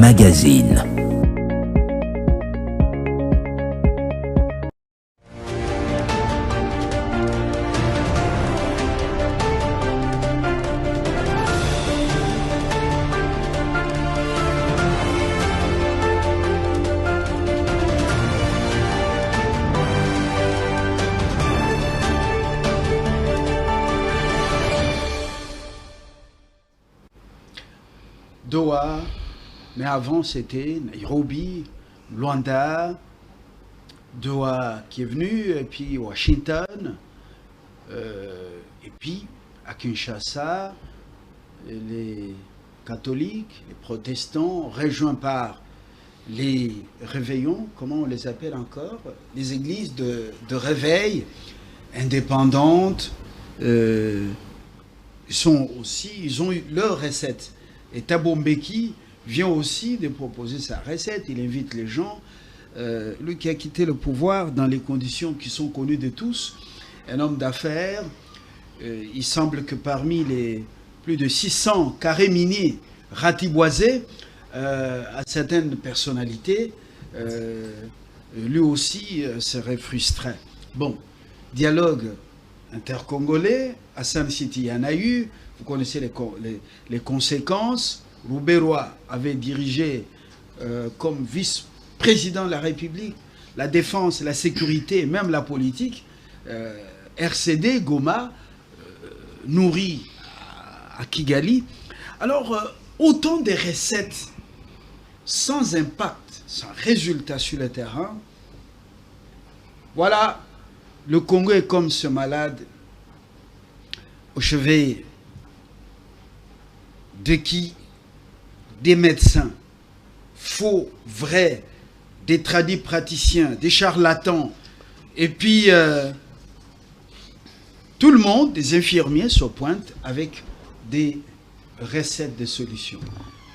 Magazine. Doha, mais avant c'était Nairobi, Luanda, Doha qui est venu, et puis Washington, et puis à Kinshasa, les catholiques, les protestants, rejoints par les réveillons, comment on les appelle encore, les églises de réveil indépendantes, ils ont eu leur recette. Et Thabo Mbeki vient aussi de proposer sa recette. Il invite les gens. Lui qui a quitté le pouvoir dans les conditions qui sont connues de tous, un homme d'affaires. Il semble que parmi les plus de 600 carrés miniers ratiboisés à certaines personnalités, lui aussi serait frustré. Bon, dialogue intercongolais, à Sun City, il y en a eu. Vous connaissez les conséquences. Rouberois avait dirigé comme vice-président de la République la défense, la sécurité et même la politique. RCD, Goma, nourri à Kigali. Alors, autant de recettes sans impact, sans résultat sur le terrain. Voilà, le Congo est comme ce malade au chevet de qui des médecins, faux, vrais, des tradis praticiens, des charlatans, et puis tout le monde, des infirmiers se pointent avec des recettes de solutions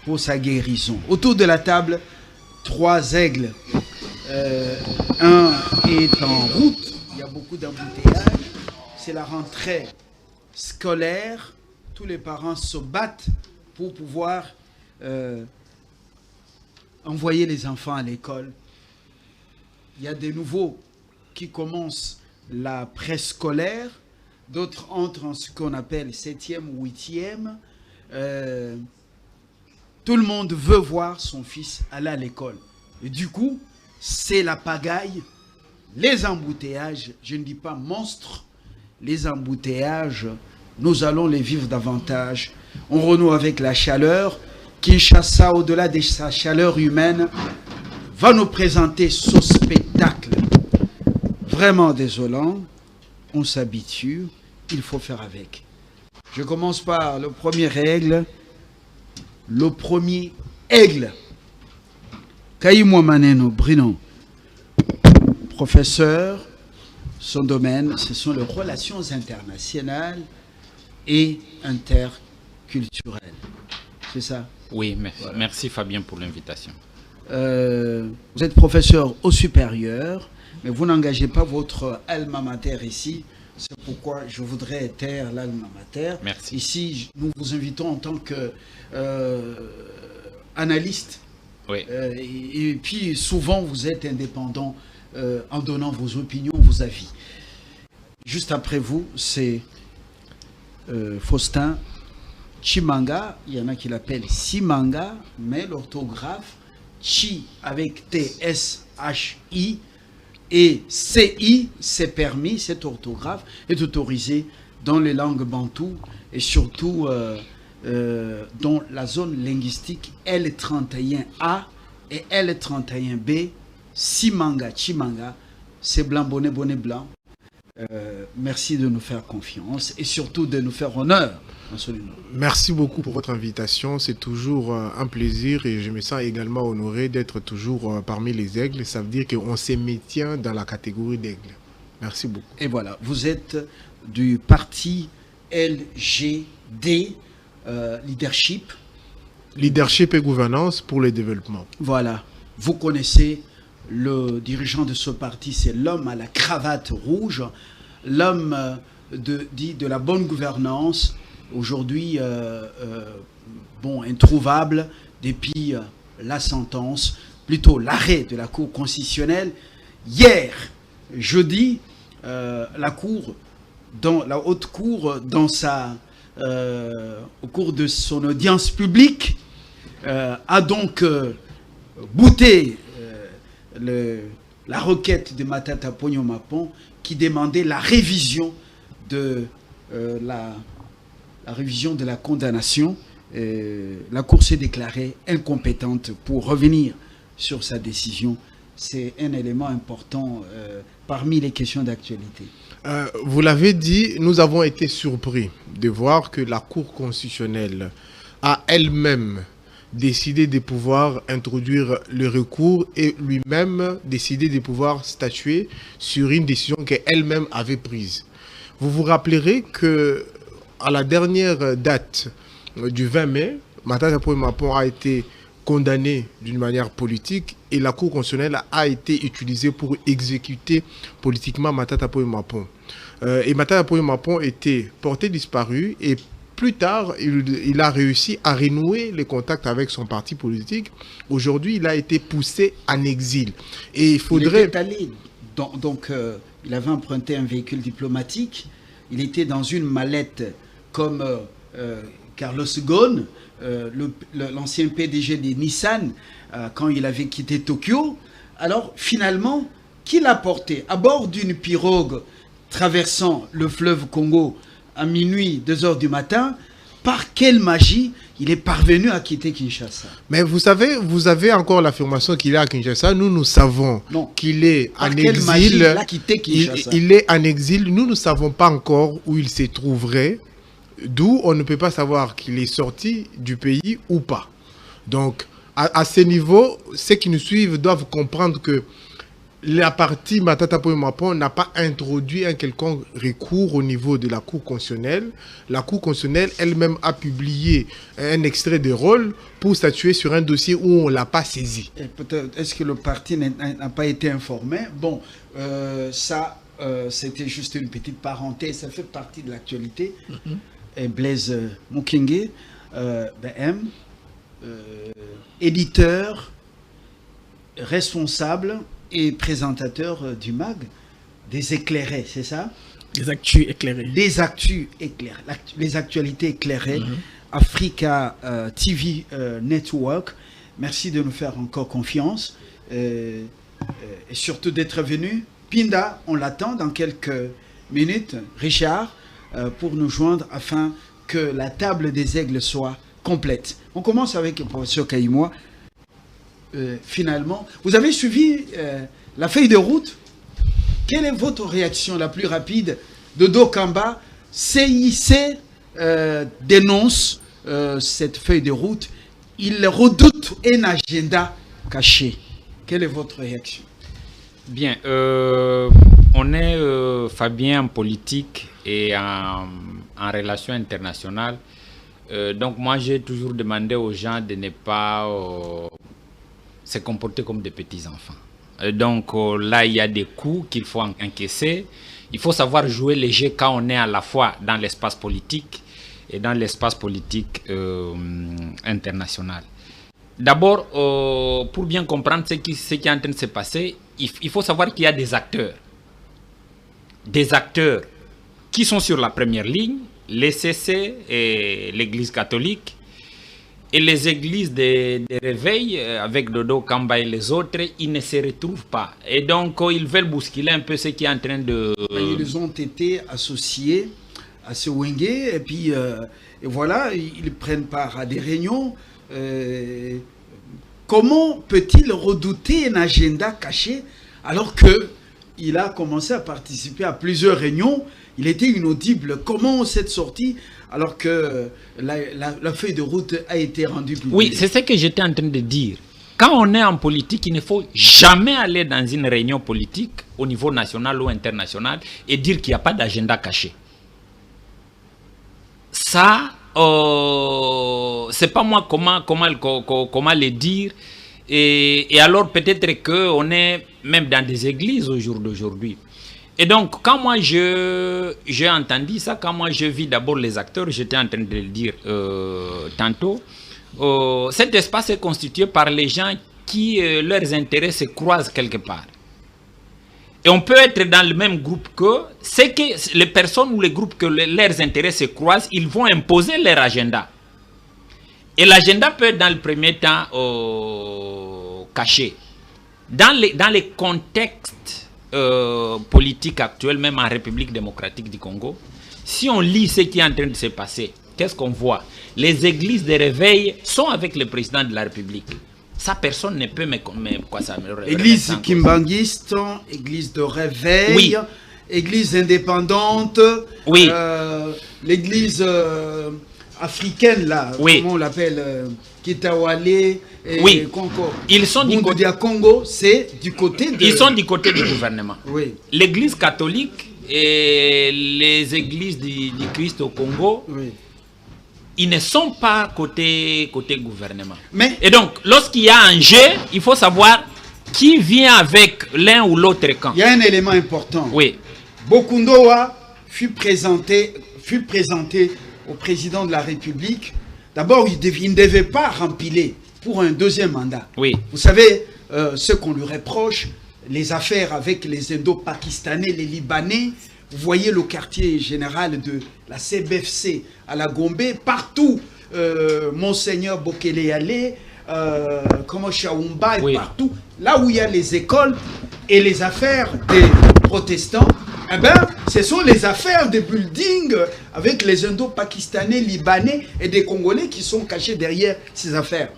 pour sa guérison. Autour de la table, 3 aigles. Un est en route, il y a beaucoup d'embouteillages, c'est la rentrée scolaire, tous les parents se battent pour pouvoir envoyer les enfants à l'école. Il y a des nouveaux qui commencent la préscolaire, d'autres entrent en ce qu'on appelle 7e ou 8e. Tout le monde veut voir son fils aller à l'école. Et du coup, c'est la pagaille, les embouteillages, je ne dis pas monstres, les embouteillages, nous allons les vivre davantage. On renoue avec la chaleur. Kinshasa, au-delà de sa chaleur humaine, va nous présenter ce spectacle vraiment désolant. On s'habitue, il faut faire avec. Je commence par le premier aigle. Le premier aigle. Kaïmwa Maneno Brino, professeur, son domaine, ce sont les relations internationales et interculturelles. C'est ça? Oui, merci, voilà. Merci Fabien pour l'invitation. Vous êtes professeur au supérieur, mais vous n'engagez pas votre alma mater ici. C'est pourquoi je voudrais taire l'alma mater. Merci. Ici, nous vous invitons en tant que analyste. Oui. Et puis, souvent, vous êtes indépendant en donnant vos opinions, vos avis. Juste après vous, c'est Faustin Chimanga. Il y en a qui l'appellent Simanga, mais l'orthographe Chi avec T-S-H-I et C-I, c'est permis, cette orthographe est autorisée dans les langues bantoues et surtout dans la zone linguistique L31A et L31B. Simanga, Chimanga, c'est blanc, bonnet, bonnet blanc. Merci de nous faire confiance et surtout de nous faire honneur. Merci beaucoup pour votre invitation. C'est toujours un plaisir et je me sens également honoré d'être toujours parmi les aigles. Ça veut dire qu'on se maintient dans la catégorie d'aigle. Merci beaucoup. Et voilà, vous êtes du parti LGD, Leadership. Leadership et gouvernance pour le développement. Voilà, vous connaissez le dirigeant de ce parti, c'est l'homme à la cravate rouge, l'homme dit de la bonne gouvernance, aujourd'hui bon, introuvable depuis la sentence, plutôt l'arrêt de la Cour constitutionnelle. Hier, jeudi, la Haute Cour, au cours de son audience publique, a donc bouté la requête de Matata Ponyo Mapon qui demandait la révision de la condamnation. La Cour s'est déclarée incompétente pour revenir sur sa décision. C'est un élément important parmi les questions d'actualité. Vous l'avez dit, nous avons été surpris de voir que la Cour constitutionnelle a elle-même décidé de pouvoir introduire le recours et lui-même décidé de pouvoir statuer sur une décision qu'elle-même avait prise. Vous vous rappellerez que à la dernière date du 20 mai, Matata Ponyo Mapon a été condamné d'une manière politique et la Cour constitutionnelle a été utilisée pour exécuter politiquement Matata Ponyo Mapon. Et Matata Ponyo Mapon était porté disparu et plus tard, il a réussi à renouer les contacts avec son parti politique. Aujourd'hui, il a été poussé en exil. Et il faudrait... Il était allé, il avait emprunté un véhicule diplomatique. Il était dans une mallette comme Carlos Ghosn, l'ancien PDG de Nissan, quand il avait quitté Tokyo. Alors, finalement, qui l'a porté à bord d'une pirogue traversant le fleuve Congo à minuit, 2 heures du matin? Par quelle magie il est parvenu à quitter Kinshasa? Mais vous savez, vous avez encore l'affirmation qu'il est à Kinshasa. Nous savons qu'il est en exil. Il a quitté Kinshasa. Il est en exil. Nous ne savons pas encore où il se trouverait. D'où on ne peut pas savoir qu'il est sorti du pays ou pas. Donc, à ce niveau, ceux qui nous suivent doivent comprendre que la partie Matata Ponyo Mapon n'a pas introduit un quelconque recours au niveau de la Cour constitutionnelle. La Cour constitutionnelle elle-même a publié un extrait de rôle pour statuer sur un dossier où on ne l'a pas saisi. Est-ce que le parti n'a pas été informé? Bon, c'était juste une petite parenthèse, ça fait partie de l'actualité. Et Blaise Mukenge, éditeur, responsable et présentateur du MAG, des éclairés, c'est ça? Les actus éclairés. Des actus éclairés, les actualités éclairées, Africa TV Network. Merci de nous faire encore confiance et surtout d'être venu. Pinda, on l'attend dans quelques minutes, Richard, pour nous joindre afin que la table des aigles soit complète. On commence avec le professeur Kayimoa. Finalement, vous avez suivi la feuille de route. Quelle est votre réaction la plus rapide? Dodo Kamba, CIC dénonce cette feuille de route. Il redoute un agenda caché. Quelle est votre réaction? Bien, on est, Fabien, en politique et en relations internationales. Donc moi, j'ai toujours demandé aux gens de ne pas se comporter comme des petits-enfants. Donc là, il y a des coups qu'il faut encaisser. Il faut savoir jouer les jeux quand on est à la fois dans l'espace politique et dans l'espace politique international. D'abord, pour bien comprendre ce qui est en train de se passer, il faut savoir qu'il y a des acteurs. Des acteurs qui sont sur la première ligne, les CC et l'Église catholique, et les églises de réveil avec Dodo Kamba et les autres, ils ne se retrouvent pas. Et donc, ils veulent bousculer un peu ce qui est en train de... Ils ont été associés à ce Wenge, et puis et voilà, ils prennent part à des réunions. Comment peut-il redouter un agenda caché alors qu'il a commencé à participer à plusieurs réunions? Il était inaudible. Comment cette sortie alors que la feuille de route a été rendue publique? Oui, c'est ce que j'étais en train de dire. Quand on est en politique, il ne faut jamais aller dans une réunion politique au niveau national ou international et dire qu'il n'y a pas d'agenda caché. Ça, c'est pas moi comment le dire. Et alors peut-être qu'on est même dans des églises au jour d'aujourd'hui. Et donc, quand moi j'ai entendu ça, quand moi je vis d'abord les acteurs, j'étais en train de le dire tantôt, cet espace est constitué par les gens qui, leurs intérêts se croisent quelque part. Et on peut être dans le même groupe que, c'est que les personnes ou les groupes que leurs intérêts se croisent, ils vont imposer leur agenda. Et l'agenda peut être dans le premier temps caché. Dans les contextes politiques actuels, même en République démocratique du Congo, si on lit ce qui est en train de se passer, qu'est-ce qu'on voit? Les églises de réveil sont avec le président de la République. Ça, personne ne peut quoi ça me église kimbanguiste, église de réveil, oui. Église indépendante, oui. L'église africaine, là, oui. comment on l'appelle, Kitawale, et oui. Congo. Ils sont du côté Congo, c'est du côté de... Ils sont du côté du gouvernement. Oui. L'église catholique et les églises du Christ au Congo, oui. Ils ne sont pas côté gouvernement. Mais, et donc, lorsqu'il y a un jeu, il faut savoir qui vient avec l'un ou l'autre camp. Il y a un élément important. Oui. Bokundoa fut présenté au président de la République. D'abord, il ne devait pas rempiler pour un deuxième mandat. Oui. Vous savez, ce qu'on lui reproche, les affaires avec les Indo-Pakistanais, les Libanais. Vous voyez le quartier général de la CBFC à la Gombe, partout, Monseigneur Bokele Allé, comme Chaoumba, oui. Partout, là où il y a les écoles et les affaires des protestants, eh ben, ce sont les affaires des buildings avec les Indo-Pakistanais, Libanais et des Congolais qui sont cachés derrière ces affaires.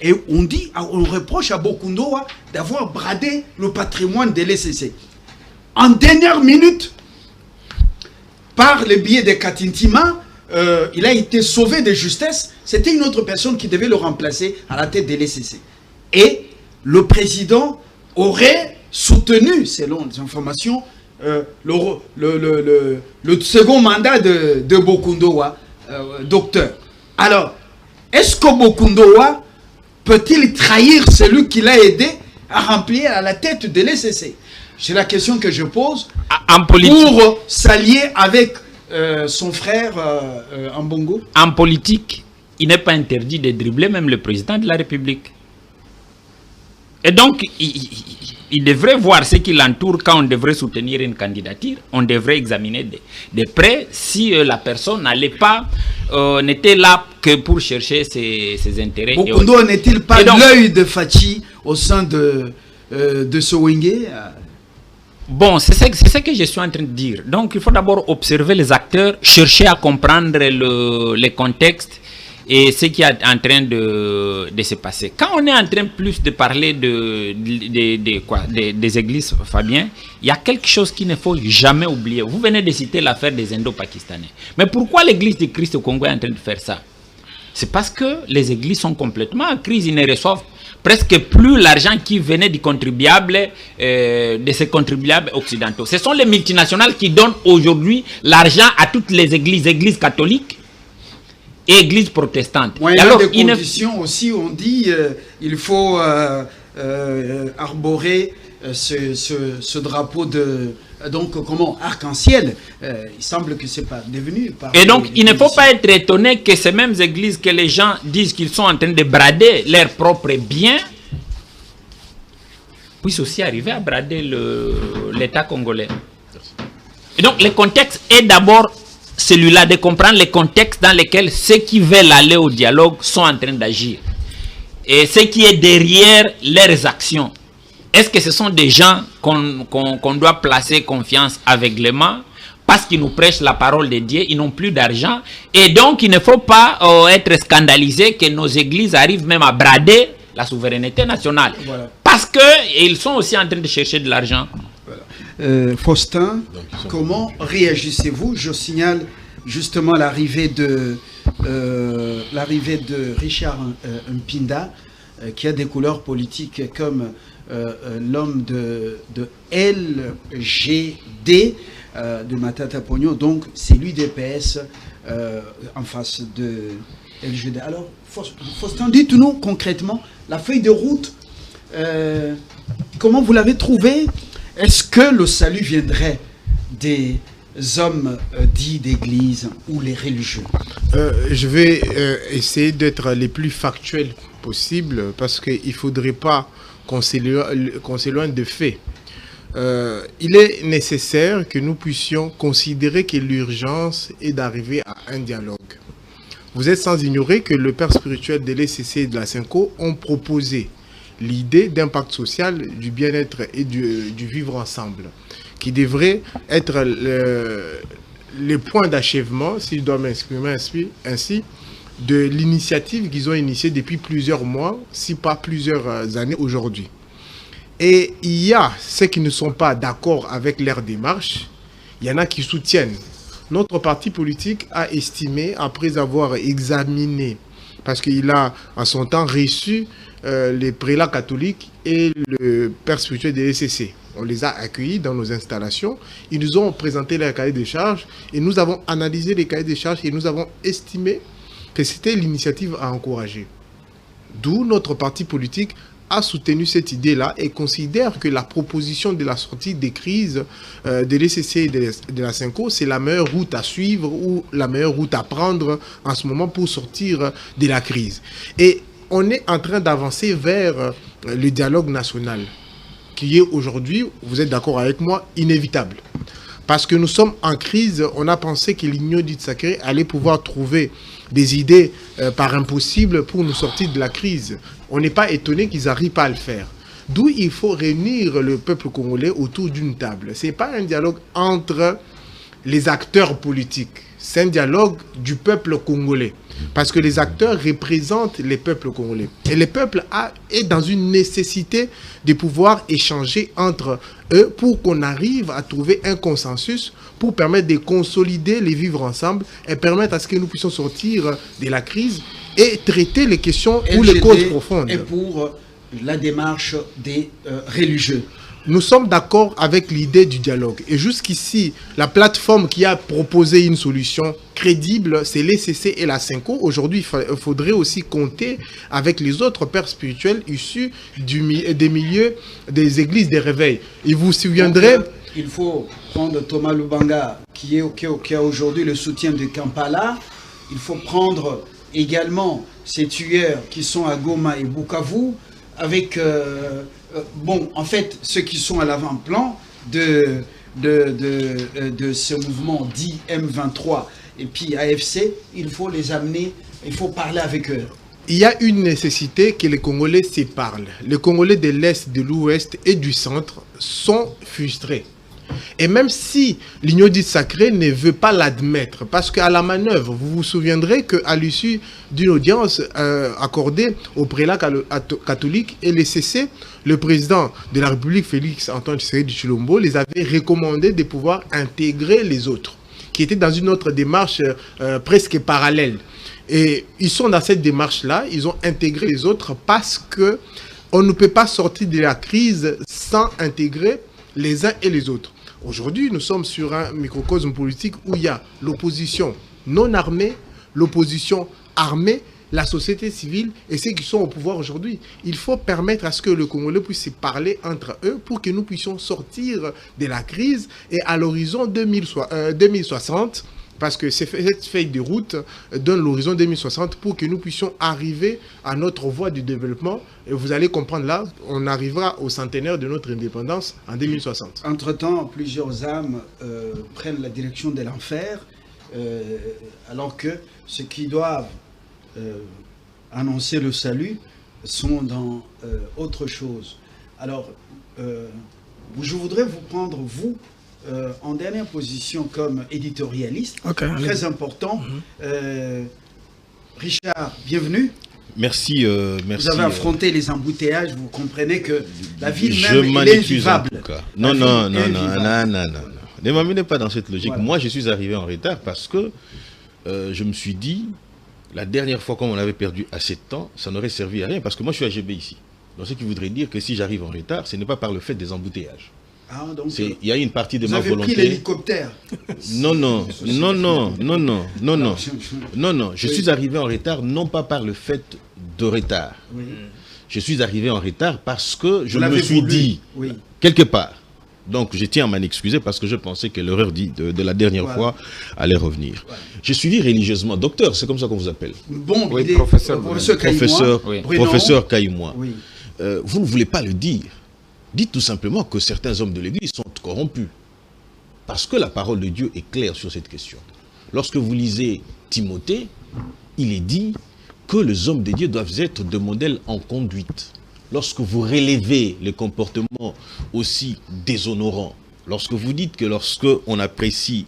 Et on reproche à Bokundoa d'avoir bradé le patrimoine de l'ECC. En dernière minute, par le biais de Katintima, il a été sauvé de justesse. C'était une autre personne qui devait le remplacer à la tête de l'ECC. Et le président aurait soutenu, selon les informations, le second mandat de Bokundoa, docteur. Alors, est-ce que Bokundoa peut-il trahir celui qui l'a aidé à remplir à la tête de l'ECC? C'est la question que je pose pour s'allier avec son frère Ambongo. En politique, il n'est pas interdit de dribbler même le président de la République. Et donc, il devrait voir ce qui l'entoure quand on devrait soutenir une candidature. On devrait examiner de près si la personne n'était là que pour chercher ses intérêts. Bokundo n'est-il pas l'œil de Fachi au sein de Sowenge? Bon, c'est ce que je suis en train de dire. Donc, il faut d'abord observer les acteurs, chercher à comprendre les contextes et ce qui est en train de se passer. Quand on est en train plus de parler des églises, Fabien, il y a quelque chose qu'il ne faut jamais oublier. Vous venez de citer l'affaire des Indo-Pakistanais. Mais pourquoi l'église du Christ au Congo est en train de faire ça? C'est parce que les églises sont complètement en crise. Ils ne reçoivent presque plus l'argent qui venait du contribuable, de ces contribuables occidentaux. Ce sont les multinationales qui donnent aujourd'hui l'argent à toutes les églises catholiques et églises protestantes. Ouais, alors, il y a des conditions aussi, on dit il faut arborer ce drapeau de... Donc, comment arc-en-ciel, il semble que c'est pas devenu. Et donc, il ne faut pas être étonné que ces mêmes églises que les gens disent qu'ils sont en train de brader leurs propres biens, puissent aussi arriver à brader l'État congolais. Et donc, le contexte est d'abord celui-là, de comprendre les contextes dans lesquels ceux qui veulent aller au dialogue sont en train d'agir. Et ce qui est derrière leurs actions. Est-ce que ce sont des gens qu'on doit placer confiance aveuglément parce qu'ils nous prêchent la parole de Dieu, ils n'ont plus d'argent et donc il ne faut pas être scandalisé que nos églises arrivent même à brader la souveraineté nationale. Voilà. Parce qu'ils sont aussi en train de chercher de l'argent. Voilà. Faustin, comment réagissez-vous? Je signale justement l'arrivée de Richard Mpinda qui a des couleurs politiques comme l'homme de LGD de Matata Pogno, donc c'est l'UDPS en face de LGD. Alors, Faustin, dites-nous concrètement la feuille de route, comment vous l'avez trouvée? Est-ce que le salut viendrait des hommes dits d'église ou les religieux? Je vais essayer d'être les plus factuels possible parce qu'il ne faudrait pas qu'on s'éloigne de faits. Il est nécessaire que nous puissions considérer que l'urgence est d'arriver à un dialogue. Vous êtes sans ignorer que le père spirituel de l'ECC et de la SYNCO ont proposé l'idée d'impact social, du bien-être et du vivre ensemble, qui devrait être les points d'achèvement, si je dois m'exprimer ainsi, de l'initiative qu'ils ont initiée depuis plusieurs mois, si pas plusieurs années aujourd'hui. Et il y a ceux qui ne sont pas d'accord avec leur démarche, il y en a qui soutiennent. Notre parti politique a estimé, après avoir examiné, parce qu'il a en son temps reçu les prélats catholiques et le père spirituel de l'ECC. On les a accueillis dans nos installations. Ils nous ont présenté leur cahier de charges et nous avons analysé les cahiers de charges et nous avons estimé que c'était l'initiative à encourager. D'où notre parti politique a soutenu cette idée-là et considère que la proposition de la sortie des crises de l'ECC et de la SYNCO, c'est la meilleure route à suivre ou la meilleure route à prendre en ce moment pour sortir de la crise. Et on est en train d'avancer vers le dialogue national, qui est aujourd'hui, vous êtes d'accord avec moi, inévitable. Parce que nous sommes en crise, on a pensé que l'Union dite sacrée allait pouvoir trouver des idées par impossible pour nous sortir de la crise. On n'est pas étonné qu'ils n'arrivent pas à le faire. D'où il faut réunir le peuple congolais autour d'une table. Ce n'est pas un dialogue entre les acteurs politiques. C'est un dialogue du peuple congolais. Parce que les acteurs représentent les peuples congolais. Et le peuple est dans une nécessité de pouvoir échanger entre eux pour qu'on arrive à trouver un consensus pour permettre de consolider les vivre ensemble et permettre à ce que nous puissions sortir de la crise et traiter les questions ou les causes profondes. Et pour la démarche des religieux. Nous sommes d'accord avec l'idée du dialogue. Et jusqu'ici, la plateforme qui a proposé une solution crédible, c'est l'ECC et la SYNCO. Aujourd'hui, il faudrait aussi compter avec les autres pères spirituels issus des milieux des églises des réveils. Et vous vous souviendrez... Donc, il faut prendre Thomas Lubanga, qui a aujourd'hui le soutien de Kampala. Il faut prendre également ces tueurs qui sont à Goma et Bukavu, avec... bon, en fait, ceux qui sont à l'avant-plan de ce mouvement dit M23 et puis AFC, il faut les amener, il faut parler avec eux. Il y a une nécessité que les Congolais se parlent. Les Congolais de l'Est, de l'Ouest et du Centre sont frustrés. Et même si l'Union dite sacrée ne veut pas l'admettre, parce qu'à la manœuvre, vous vous souviendrez qu'à l'issue d'une audience accordée au prélat catholique et l'ECC, le président de la République, Félix Antoine Tshisekedi Tshilombo, les avait recommandé de pouvoir intégrer les autres, qui étaient dans une autre démarche presque parallèle. Et ils sont dans cette démarche-là, ils ont intégré les autres parce qu'on ne peut pas sortir de la crise sans intégrer les uns et les autres. Aujourd'hui, nous sommes sur un microcosme politique où il y a l'opposition non armée, l'opposition armée, la société civile et ceux qui sont au pouvoir aujourd'hui. Il faut permettre à ce que le Congolais puisse se parler entre eux pour que nous puissions sortir de la crise et à l'horizon 2060, parce que cette feuille de route donne l'horizon 2060 pour que nous puissions arriver à notre voie du développement. Et vous allez comprendre là, on arrivera au centenaire de notre indépendance en 2060. Entre-temps, plusieurs âmes prennent la direction de l'enfer, alors que ceux qui doivent annoncer le salut sont dans autre chose. Alors, je voudrais vous prendre, vous, en dernière position comme éditorialiste, très important. Richard, bienvenue. Merci, merci. Vous avez affronté les embouteillages, vous comprenez que la ville même est invivable. Non. Ne m'amenez pas dans cette logique. Voilà. Moi, je suis arrivé en retard parce que je me suis dit, la dernière fois qu'on avait perdu assez de temps, ça n'aurait servi à rien parce que moi, je suis AGB ici. Donc, ce qui voudrait dire que si j'arrive en retard, ce n'est pas par le fait des embouteillages. Ah, donc, il y a une partie de ma volonté. Vous avez pris l'hélicoptère? Non. Je suis arrivé en retard non pas par le fait de retard. Oui. Je suis arrivé en retard parce que je me suis dit, quelque part, Donc je tiens à m'en excuser parce que je pensais que l'erreur de la dernière fois allait revenir. J'ai suivi religieusement, docteur, c'est comme ça qu'on vous appelle. Bon, oui, professeur Caïmois. Oui. Vous ne voulez pas le dire. Dites tout simplement que certains hommes de l'Église sont corrompus. Parce que la parole de Dieu est claire sur cette question. Lorsque vous lisez Timothée, il est dit que les hommes de Dieu doivent être de modèles en conduite. Lorsque vous relevez les comportements aussi déshonorants, lorsque vous dites que lorsque on apprécie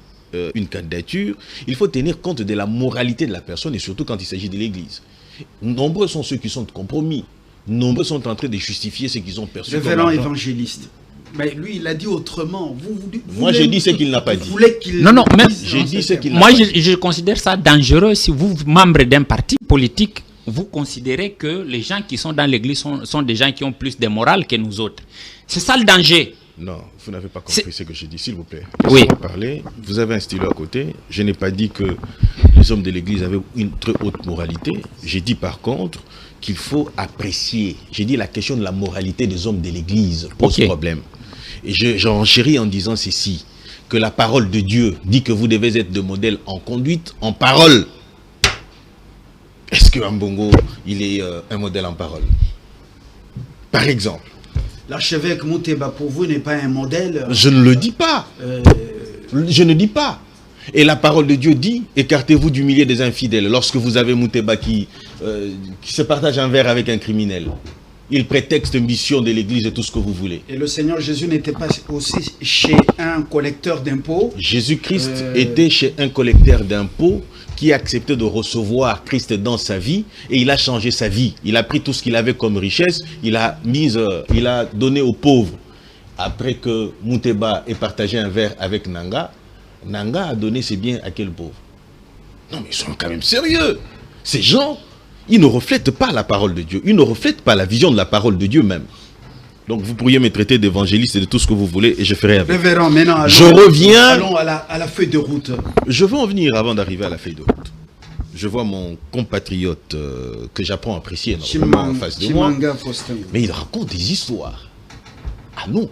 une candidature, il faut tenir compte de la moralité de la personne et surtout quand il s'agit de l'Église. Nombreux sont ceux qui sont compromis. Nombreux sont en train de justifier ce qu'ils ont perçu. Révérend évangéliste. Mais lui, il a dit autrement. Moi, j'ai dit ce qu'il n'a pas dit. Non, mais j'ai dit ce qu'il n'a moi, pas dit. je considère ça dangereux si vous, membre d'un parti politique, vous considérez que les gens qui sont dans l'église sont des gens qui ont plus de morale que nous autres. C'est ça le danger. Non, vous n'avez pas compris ce que j'ai dit, s'il vous plaît. Oui. Parler. Vous avez un stylo à côté. Je n'ai pas dit que les hommes de l'église avaient une très haute moralité. J'ai dit par contre qu'il faut apprécier. J'ai dit la question de la moralité des hommes de l'église pose problème. Et j'enchéris en disant ceci, que la parole de Dieu dit que vous devez être de modèle en conduite, en parole. Est-ce que Mbongo, il est un modèle en parole? Par exemple. L'archevêque Mouteba, pour vous, n'est pas un modèle? Je ne le dis pas. Je ne dis pas. Et la parole de Dieu dit, écartez-vous du milieu des infidèles. Lorsque vous avez Mouteba qui se partage un verre avec un criminel, il prétexte mission de l'église et tout ce que vous voulez. Et le Seigneur Jésus n'était pas aussi chez un collecteur d'impôts? Jésus-Christ était chez un collecteur d'impôts qui a accepté de recevoir Christ dans sa vie et il a changé sa vie. Il a pris tout ce qu'il avait comme richesse, il a donné aux pauvres. Après que Mouteba ait partagé un verre avec Nanga, Nanga a donné ses biens à quel pauvre? Non mais ils sont quand même sérieux. Ces gens, ils ne reflètent pas la parole de Dieu. Ils ne reflètent pas la vision de la parole de Dieu même. Donc vous pourriez me traiter d'évangéliste et de tout ce que vous voulez et je ferai avec. Révérend, maintenant, allons à la feuille de route. Je veux en venir avant d'arriver à la feuille de route. Je vois mon compatriote que j'apprends à apprécier énormément en face de moi. Mais il raconte des histoires. Ah non,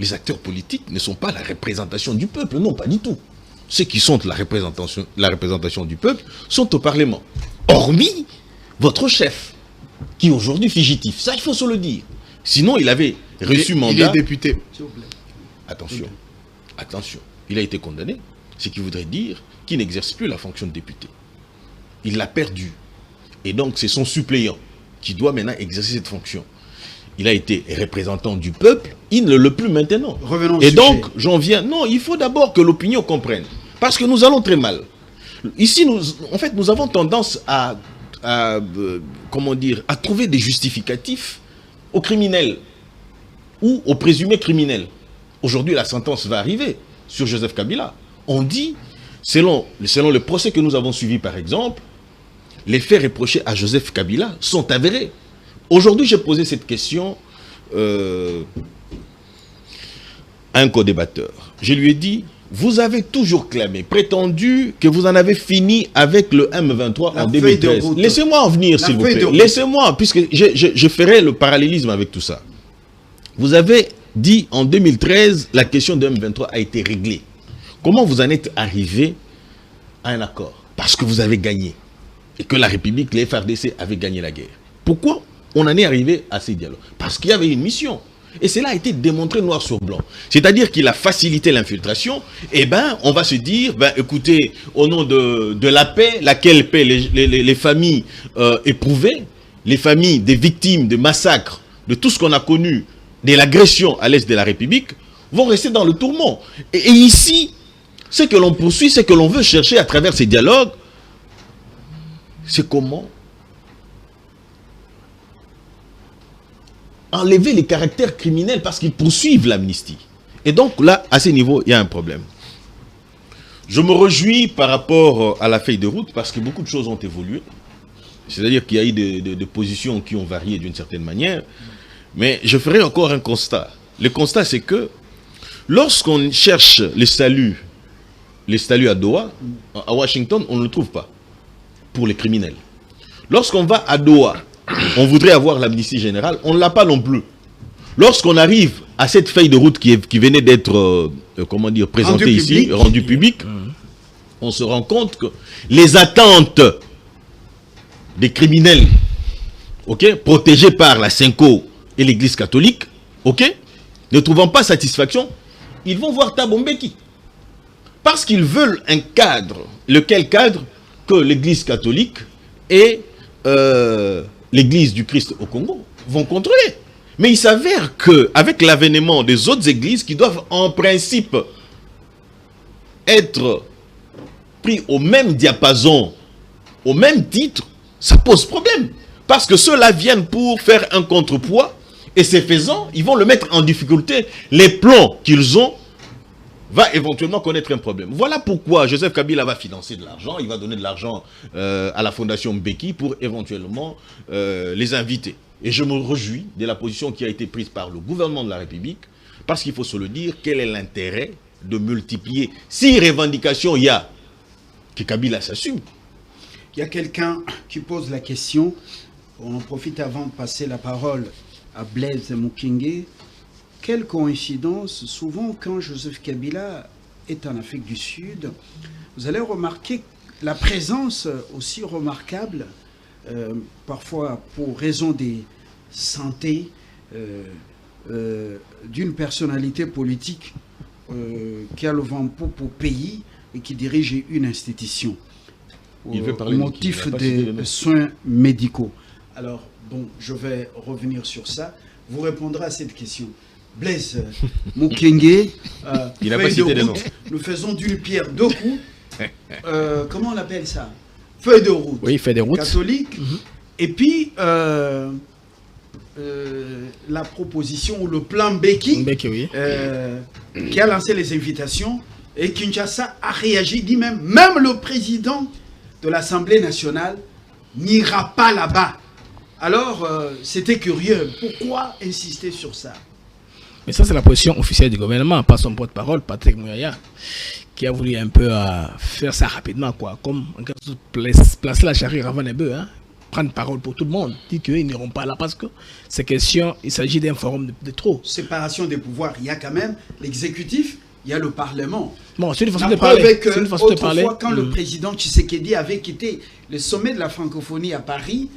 les acteurs politiques ne sont pas la représentation du peuple. Non, pas du tout. Ceux qui sont la représentation du peuple sont au Parlement. Hormis votre chef, qui est aujourd'hui fugitif. Ça, il faut se le dire. Sinon, il avait reçu mandat. Il est député. Attention, attention. Il a été condamné. Ce qui voudrait dire qu'il n'exerce plus la fonction de député. Il l'a perdu. Et donc, c'est son suppléant qui doit maintenant exercer cette fonction. Il a été représentant du peuple. Il ne l'est plus maintenant. Revenons au Et sujet. donc, j'en viens. Non, il faut d'abord que l'opinion comprenne. Parce que nous allons très mal. Ici, nous avons tendance à trouver des justificatifs aux criminels ou aux présumés criminels. Aujourd'hui, la sentence va arriver sur Joseph Kabila. On dit, selon le procès que nous avons suivi par exemple, les faits reprochés à Joseph Kabila sont avérés. Aujourd'hui, j'ai posé cette question à un co-débatteur. Je lui ai dit, vous avez toujours clamé, prétendu que vous en avez fini avec le M23 en 2013. Laissez-moi en venir, s'il vous plaît. Laissez-moi, puisque je ferai le parallélisme avec tout ça. Vous avez dit en 2013, la question de M23 a été réglée. Comment vous en êtes arrivé à un accord? Parce que vous avez gagné. Et que la République, les FARDC avaient gagné la guerre. Pourquoi on en est arrivé à ces dialogues? Parce qu'il y avait une mission. Et cela a été démontré noir sur blanc. C'est-à-dire qu'il a facilité l'infiltration. Et ben, on va se dire, ben, écoutez, au nom de la paix, laquelle paix les familles éprouvées, les familles des victimes de massacres, de tout ce qu'on a connu, de l'agression à l'est de la République, vont rester dans le tourment. Et ici, ce que l'on poursuit, ce que l'on veut chercher à travers ces dialogues, c'est comment enlever les caractères criminels parce qu'ils poursuivent l'amnistie. Et donc là, à ce niveau, il y a un problème. Je me réjouis par rapport à la feuille de route parce que beaucoup de choses ont évolué. C'est-à-dire qu'il y a eu des positions qui ont varié d'une certaine manière. Mais je ferai encore un constat. Le constat, c'est que lorsqu'on cherche les statuts à Doha, à Washington, on ne le trouve pas pour les criminels. Lorsqu'on va à Doha, on voudrait avoir l'amnistie générale, on ne l'a pas non plus. Lorsqu'on arrive à cette feuille de route qui venait d'être, comment dire, présentée ici, rendue publique, on se rend compte que les attentes des criminels, protégés par la Senko et l'Église catholique, ne trouvant pas satisfaction, ils vont voir Thabo Mbeki. Parce qu'ils veulent un cadre, lequel cadre que l'Église catholique et l'Église du Christ au Congo vont contrôler. Mais il s'avère qu'avec l'avènement des autres églises qui doivent en principe être pris au même diapason, au même titre, ça pose problème. Parce que ceux-là viennent pour faire un contrepoids et ces faisant, ils vont le mettre en difficulté. Les plans qu'ils ont va éventuellement connaître un problème. Voilà pourquoi Joseph Kabila va financer de l'argent, il va donner de l'argent à la fondation Mbeki pour éventuellement les inviter. Et je me réjouis de la position qui a été prise par le gouvernement de la République, parce qu'il faut se le dire, quel est l'intérêt de multiplier, si revendication il y a, que Kabila s'assume. Il y a quelqu'un qui pose la question, on en profite avant de passer la parole à Blaise Mukenge. Quelle coïncidence, souvent quand Joseph Kabila est en Afrique du Sud, vous allez remarquer la présence aussi remarquable, parfois pour raison des santé, d'une personnalité politique qui a le vent en poupe au pays et qui dirige une institution au motif des soins médicaux. Alors, bon, je vais revenir sur ça. Vous répondrez à cette question. Blaise Mukenge, il n'a pas cité les noms. Nous faisons d'une pierre deux coups. Comment on appelle ça? Feuille de route. Oui, feuille de route. Catholique. Et puis, la proposition, ou le plan Mbeki, oui. Qui a lancé les invitations. Et Kinshasa a réagi, dit même le président de l'Assemblée nationale n'ira pas là-bas. Alors, c'était curieux. Pourquoi insister sur ça? Mais ça, c'est la position officielle du gouvernement, pas son porte-parole, Patrick Muyaya, qui a voulu un peu faire ça rapidement, quoi. Comme placer la charrue avant les bœufs, prendre parole pour tout le monde, dire qu'ils n'iront pas là parce que ces questions, il s'agit d'un forum de trop. Séparation des pouvoirs, il y a quand même l'exécutif, il y a le Parlement. Bon, c'est une façon de parler. C'est une façon de parler. Quand le président Tshisekedi avait quitté le sommet de la francophonie à Paris,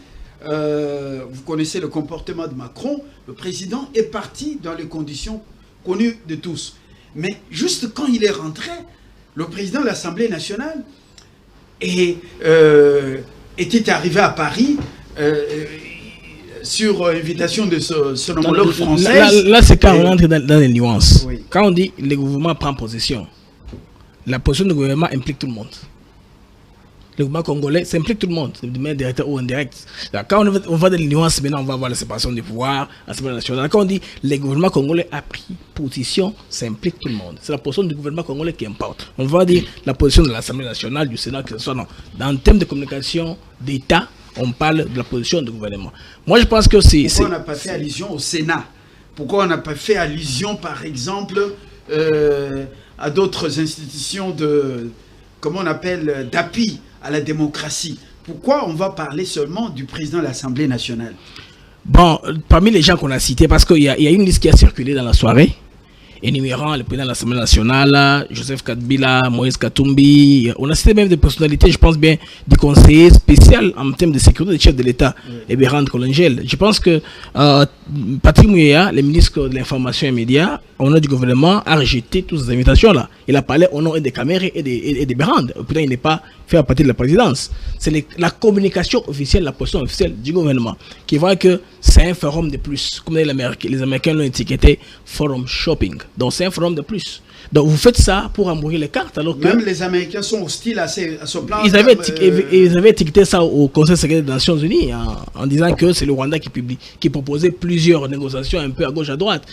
vous connaissez le comportement de Macron, le président est parti dans les conditions connues de tous. Mais juste quand il est rentré, le président de l'Assemblée nationale était arrivé à Paris sur invitation de son homologue français. Là c'est quand on entre dans les nuances. Oui. Quand on dit le gouvernement prend position, la position du gouvernement implique tout le monde. Le gouvernement congolais, ça implique tout le monde, de manière directe ou indirecte. Quand on va dans les nuances, maintenant on va voir la séparation des pouvoirs, l'Assemblée nationale. Quand on dit le gouvernement congolais a pris position, ça implique tout le monde. C'est la position du gouvernement congolais qui importe. On va dire la position de l'Assemblée nationale, du Sénat, que ce soit dans le thème de communication d'État, on parle de la position du gouvernement. Moi je pense que c'est... Pourquoi on n'a pas fait allusion au Sénat? Pourquoi on n'a pas fait allusion, par exemple, à d'autres institutions comment on appelle, d'appui à la démocratie? Pourquoi on va parler seulement du président de l'Assemblée nationale? Bon, parmi les gens qu'on a cités, parce qu'il y a une liste qui a circulé dans la soirée, énumérant le président de l'Assemblée nationale, Joseph Kabila, Moïse Katumbi. On a cité même des personnalités, je pense bien, des conseillers spéciaux en termes de sécurité des chefs de l'État, et Berrand Kolongel. Je pense que Patrick Muyaya, le ministre de l'Information et Médias, au nom du gouvernement, a rejeté toutes ces invitations-là. Il a parlé au nom des caméras et des Berrand. Pourtant, il n'est pas fait partie de la présidence. C'est la communication officielle, la position officielle du gouvernement, qui voit que c'est un forum de plus. Comme les Américains l'ont étiqueté, forum shopping. Donc c'est un forum de plus. Donc vous faites ça pour embrouiller les cartes, alors que... Même les Américains sont hostiles à ce plan. Ils avaient étiqueté ça au Conseil secrétaire des Nations Unies en disant que c'est le Rwanda qui proposait plusieurs négociations un peu à gauche à droite.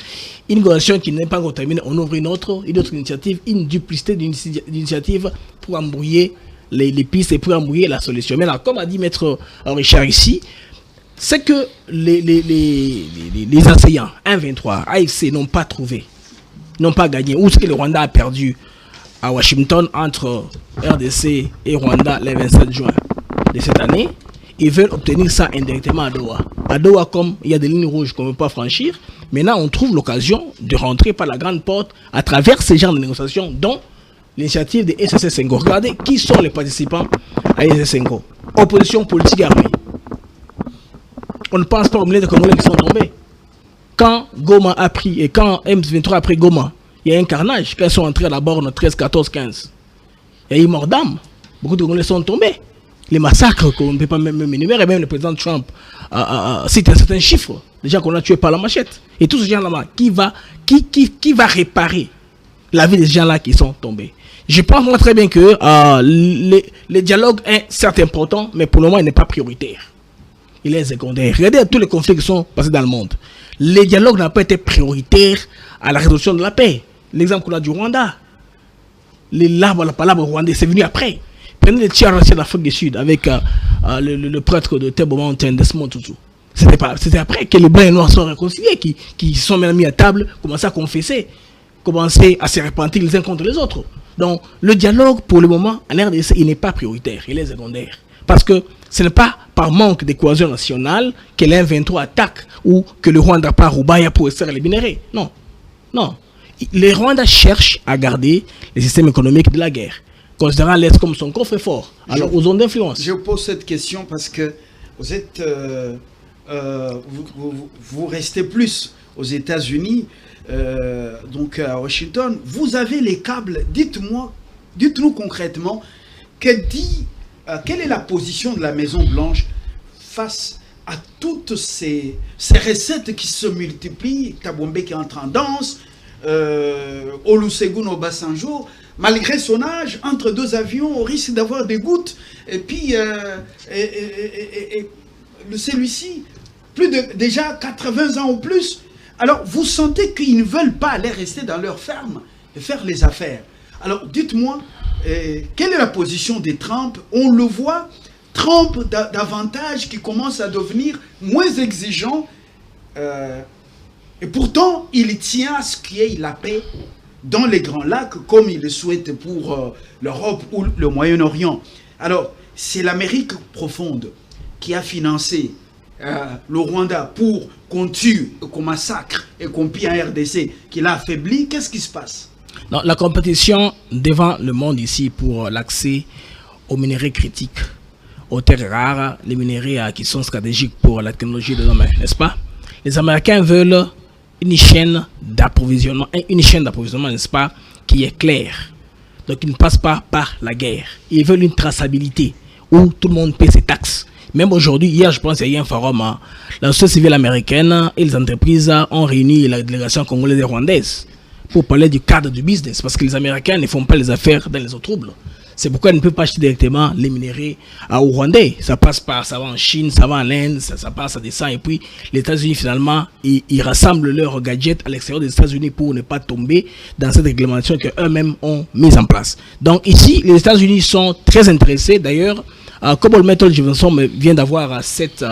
Une négociation qui n'est pas encore terminée, on ouvre une autre initiative, une duplicité d'initiatives pour embrouiller les pistes et pour embrouiller la solution. Mais là, comme a dit Maître Richard ici, c'est que les enseignants 1-23, AFC n'ont pas trouvé, n'ont pas gagné. Où est-ce que le Rwanda a perdu à Washington entre RDC et Rwanda le 27 juin de cette année? Ils veulent obtenir ça indirectement à Doha. À Doha, comme il y a des lignes rouges qu'on ne peut pas franchir, Maintenant, on trouve l'occasion de rentrer par la grande porte à travers ces genres de négociations, dont l'initiative de SSS Senghor. Regardez qui sont les participants à SSS Senghor. Opposition politique armée. On ne pense pas aux milliers de Congolais qui sont tombés. Quand Goma a pris, et quand M23 a pris Goma, il y a un carnage. Quand ils sont entrés à la borne 13, 14, 15, il y a eu mort d'âme. Beaucoup de Congolais sont tombés. Les massacres qu'on ne peut pas même énumérer, même le président Trump cite un certain chiffre. Les gens qu'on a tués par la machette. Et tous ces gens-là, qui va réparer la vie des gens-là qui sont tombés? Je pense moi très bien que le dialogue est certes important, mais pour le moment, il n'est pas prioritaire. Il est secondaire. Regardez tous les conflits qui sont passés dans le monde. Les dialogues n'ont pas été prioritaires à la résolution de la paix. L'exemple qu'on a du Rwanda. La palabre rwandais, c'est venu après. Prenez les tiers anciens d'Afrique du Sud avec le prêtre de Table Mountain, Desmond Tutu. C'était après que les blancs et les noirs sont réconciliés, qui se sont mis à table, commencé à confesser, commencé à se repentir les uns contre les autres. Donc, le dialogue, pour le moment, en RDC, il n'est pas prioritaire, il est secondaire. Parce que ce n'est pas par manque de cohésion nationale que l'M23 attaque ou que le Rwanda part au Baya pour extraire les minéraux. Non. Non. Les Rwandais cherchent à garder les systèmes économiques de la guerre, considérant l'Est comme son coffre-fort. Alors, aux zones d'influence. Je pose cette question parce que vous êtes, vous restez plus aux États-Unis, donc à Washington. Vous avez les câbles. Dites-nous concrètement, quelle est la position de la Maison-Blanche face à toutes ces recettes qui se multiplient? Thabo Mbeki entre en danse, Olusegun Obasanjo, malgré son âge, entre deux avions, on risque d'avoir des gouttes. Et puis, celui-ci, déjà 80 ans ou plus. Alors, vous sentez qu'ils ne veulent pas aller rester dans leur ferme et faire les affaires. Alors, dites-moi, quelle est la position des Trump? On le voit, Trump davantage qui commence à devenir moins exigeant. Et pourtant, il tient à ce qu'il y ait la paix dans les Grands Lacs, comme il le souhaite pour l'Europe ou le Moyen-Orient. Alors, c'est l'Amérique profonde qui a financé le Rwanda pour qu'on tue, qu'on massacre et qu'on pille en RDC, qui l'a affaibli. Qu'est-ce qui se passe? Non, la compétition devant le monde ici pour l'accès aux minéraux critiques, aux terres rares, les minéraux qui sont stratégiques pour la technologie de demain, n'est-ce pas? Les Américains veulent une chaîne d'approvisionnement, n'est-ce pas, qui est claire. Donc, ils ne passent pas par la guerre. Ils veulent une traçabilité où tout le monde paie ses taxes. Même aujourd'hui, hier, je pense qu'il y a eu un forum, la société civile américaine et les entreprises ont réuni la délégation congolaise et rwandaise pour parler du cadre du business, parce que les Américains ne font pas les affaires dans les eaux troubles. C'est pourquoi ils ne peuvent pas acheter directement les minéraux au Rwandais. Ça passe par, ça va en Chine, ça va en Inde, ça passe, ça descend. Et puis, les États-Unis, finalement, ils rassemblent leurs gadgets à l'extérieur des États-Unis pour ne pas tomber dans cette réglementation qu'eux-mêmes ont mise en place. Donc, ici, les États-Unis sont très intéressés. D'ailleurs, Cobalt Metal Jefferson vient d'avoir cette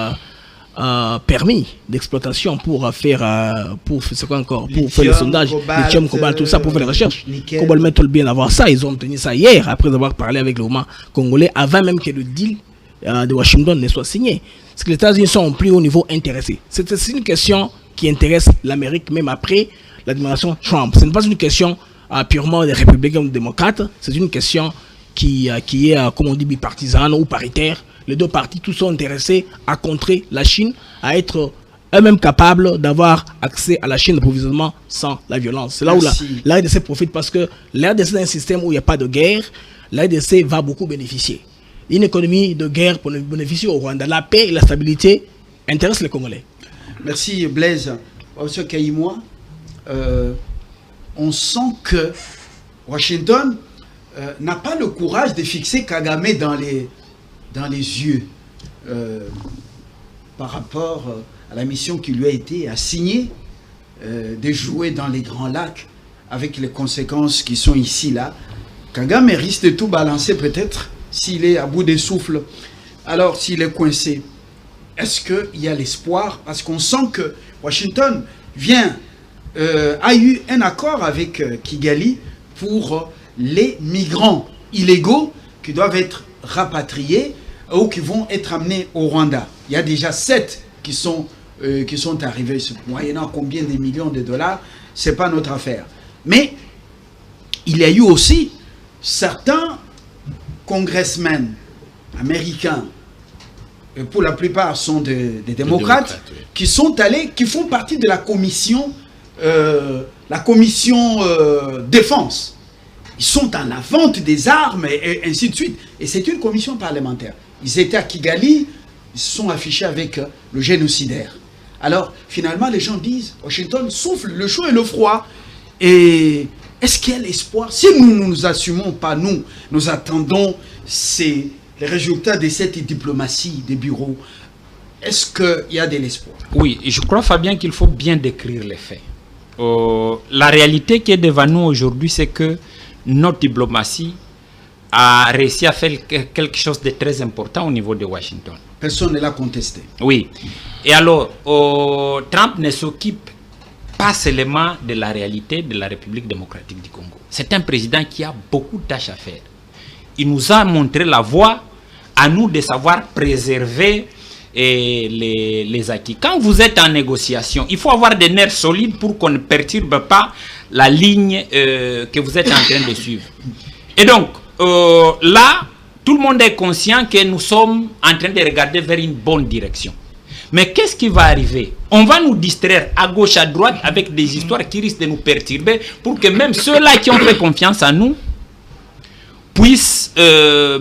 permis d'exploitation pour faire les sondages, lithium, cobalt, tout ça, pour faire les recherches. Cobalt Metal vient d'avoir ça, ils ont obtenu ça hier, après avoir parlé avec le gouvernement congolais, avant même que le deal de Washington ne soit signé. Parce que les États-Unis sont au plus haut niveau intéressés. C'est une question qui intéresse l'Amérique, même après l'administration Trump. Ce n'est pas une question purement des républicains ou des démocrates, c'est une question qui est, comme on dit, bipartisane ou paritaire. Les deux partis, tous sont intéressés à contrer la Chine, à être eux-mêmes capables d'avoir accès à la chaîne d'approvisionnement sans la violence. C'est là où la RDC profite, parce que la RDC est un système où il n'y a pas de guerre. La RDC va beaucoup bénéficier. Une économie de guerre pour bénéficier au Rwanda. La paix et la stabilité intéressent les Congolais. Merci Blaise. Monsieur Kayimoa, on sent que Washington n'a pas le courage de fixer Kagame dans les yeux par rapport à la mission qui lui a été assignée de jouer dans les Grands Lacs avec les conséquences qui sont ici, là. Kagame risque de tout balancer peut-être s'il est à bout de souffle. Alors, s'il est coincé, est-ce qu'il y a l'espoir? Parce qu'on sent que Washington a eu un accord avec Kigali pour les migrants illégaux qui doivent être rapatriés ou qui vont être amenés au Rwanda. Il y a déjà 7 qui sont qui sont arrivés, moyennant combien de millions de dollars, ce n'est pas notre affaire. Mais il y a eu aussi certains congressmen américains, pour la plupart sont des démocrates, oui. qui sont allés, qui font partie de la commission défense. Ils sont en la vente des armes et ainsi de suite. Et c'est une commission parlementaire. Ils étaient à Kigali, ils se sont affichés avec le génocidaire. Alors, finalement, les gens disent, Washington souffle le chaud et le froid. Et est-ce qu'il y a l'espoir? Si nous ne nous assumons pas, nous attendons les résultats de cette diplomatie des bureaux, est-ce qu'il y a de l'espoir? Oui, je crois, Fabien, qu'il faut bien décrire les faits. La réalité qui est devant nous aujourd'hui, c'est que notre diplomatie a réussi à faire quelque chose de très important au niveau de Washington. Personne ne l'a contesté. Oui. Et alors, Trump ne s'occupe pas seulement de la réalité de la République démocratique du Congo. C'est un président qui a beaucoup de tâches à faire. Il nous a montré la voie, à nous de savoir préserver les acquis. Quand vous êtes en négociation, il faut avoir des nerfs solides pour qu'on ne perturbe pas la ligne que vous êtes en train de suivre. Et donc, là, tout le monde est conscient que nous sommes en train de regarder vers une bonne direction. Mais qu'est-ce qui va arriver? On va nous distraire à gauche, à droite avec des histoires qui risquent de nous perturber pour que même ceux-là qui ont fait confiance en nous puissent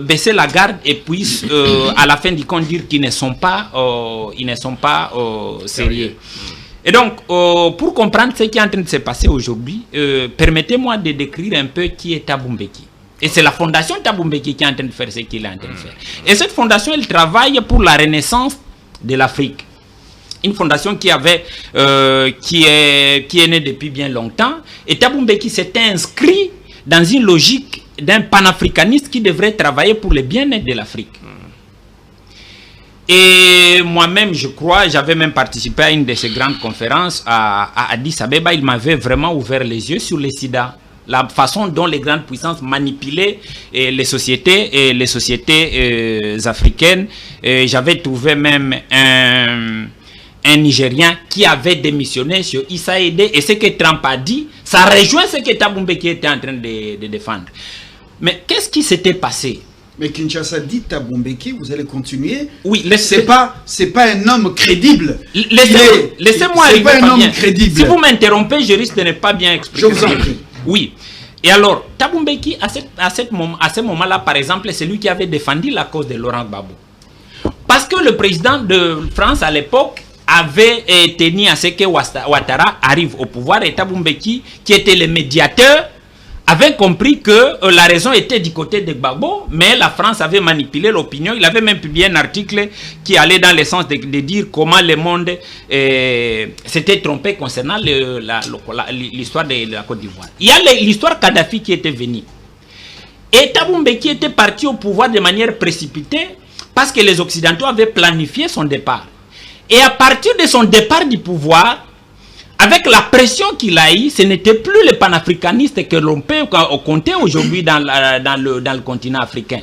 baisser la garde et puissent à la fin du compte dire qu'ils ne sont pas, sérieux. Et donc, pour comprendre ce qui est en train de se passer aujourd'hui, permettez-moi de décrire un peu qui est Thabo Mbeki. Et c'est la fondation Thabo Mbeki qui est en train de faire ce qu'il est en train de faire. Et cette fondation, elle travaille pour la renaissance de l'Afrique. Une fondation qui est née depuis bien longtemps. Et Thabo Mbeki s'était inscrit dans une logique d'un panafricaniste qui devrait travailler pour le bien-être de l'Afrique. Et moi-même, je crois, j'avais même participé à une de ces grandes conférences à Addis Abeba. Il m'avait vraiment ouvert les yeux sur le sida. La façon dont les grandes puissances manipulaient les sociétés africaines. J'avais trouvé même un Nigérien qui avait démissionné sur Issa Aidé. Et ce que Trump a dit, ça rejoint ce que Thabo Mbeki était en train de défendre. Mais qu'est-ce qui s'était passé? Mais Kinshasa dit Thabo Mbeki, vous allez continuer. Oui, c'est pas un homme crédible. Laissez-moi arriver. C'est pas un homme crédible. Si vous m'interrompez, je risque de ne pas bien expliquer. Je vous en prie. Oui. Et alors, Thabo Mbeki, à ce moment-là, par exemple, c'est lui qui avait défendu la cause de Laurent Gbagbo. Parce que le président de France, à l'époque, avait tenu à ce que Ouattara arrive au pouvoir. Et Thabo Mbeki, qui était le médiateur, avait compris que la raison était du côté de Gbagbo, mais la France avait manipulé l'opinion. Il avait même publié un article qui allait dans le sens de dire comment le monde s'était trompé concernant l'histoire de la Côte d'Ivoire. Il y a l'histoire Kadhafi qui était venue. Et Thabo Mbeki était parti au pouvoir de manière précipitée parce que les Occidentaux avaient planifié son départ. Et à partir de son départ du pouvoir, avec la pression qu'il a eue, ce n'était plus le panafricaniste que l'on peut compter aujourd'hui dans le continent africain.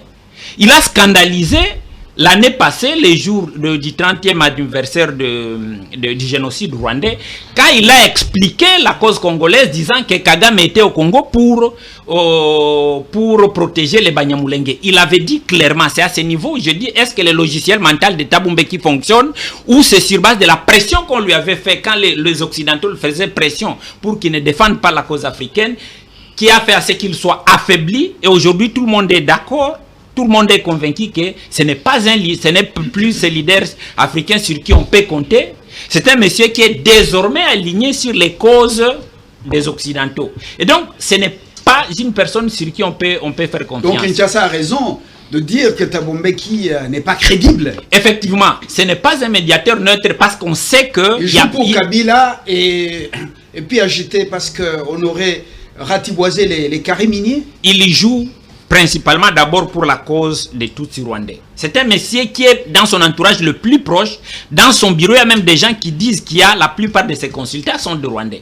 Il a scandalisé l'année passée, les jours du 30e anniversaire du génocide rwandais, quand il a expliqué la cause congolaise, disant que Kagame était au Congo pour protéger les Banyamulenge. Il avait dit clairement, c'est à ce niveau, je dis, est-ce que le logiciel mental de Thabo Mbeki fonctionne ou c'est sur base de la pression qu'on lui avait fait quand les Occidentaux lui faisaient pression pour qu'il ne défende pas la cause africaine, qui a fait à ce qu'il soit affaibli, et aujourd'hui tout le monde est d'accord. Tout le monde est convaincu que ce n'est plus ce leader africain sur qui on peut compter. C'est un monsieur qui est désormais aligné sur les causes des Occidentaux. Et donc, ce n'est pas une personne sur qui on peut faire confiance. Donc, Kinshasa a raison de dire que Thabo Mbeki n'est pas crédible. Effectivement, ce n'est pas un médiateur neutre parce qu'on sait que... Il joue pour Kabila et puis agité parce qu'on aurait ratiboisé les carrés miniers. Il y joue principalement d'abord pour la cause des Tutsis rwandais. C'est un monsieur qui est dans son entourage le plus proche. Dans son bureau, il y a même des gens qui disent qu'il y a la plupart de ses consultants sont de Rwandais.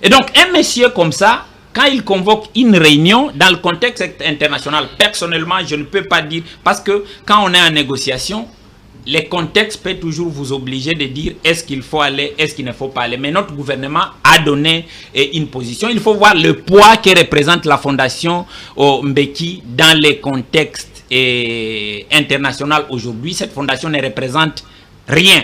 Et donc, un monsieur comme ça, quand il convoque une réunion dans le contexte international, personnellement, je ne peux pas dire, parce que quand on est en négociation, les contextes peuvent toujours vous obliger de dire est-ce qu'il faut aller, est-ce qu'il ne faut pas aller. Mais notre gouvernement a donné une position. Il faut voir le poids que représente la fondation Mbeki dans les contextes internationaux aujourd'hui. Cette fondation ne représente rien.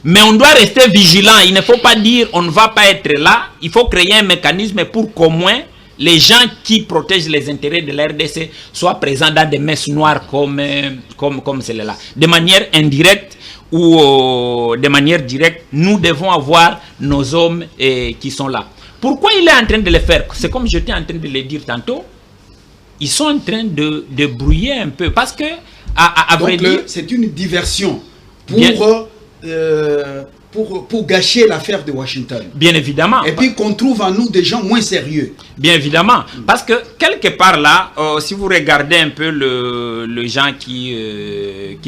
Mais on doit rester vigilant. Il ne faut pas dire on ne va pas être là. Il faut créer un mécanisme pour qu'au moins les gens qui protègent les intérêts de la RDC soient présents dans des messes noires comme celle-là. De manière indirecte ou de manière directe, nous devons avoir nos hommes qui sont là. Pourquoi il est en train de le faire? C'est comme j'étais en train de le dire tantôt. Ils sont en train de brouiller un peu. Parce que, à vrai dire... c'est une diversion pour gâcher l'affaire de Washington. Bien évidemment. Et puis qu'on trouve en nous des gens moins sérieux. Bien évidemment. Parce que quelque part là, si vous regardez un peu le gens qui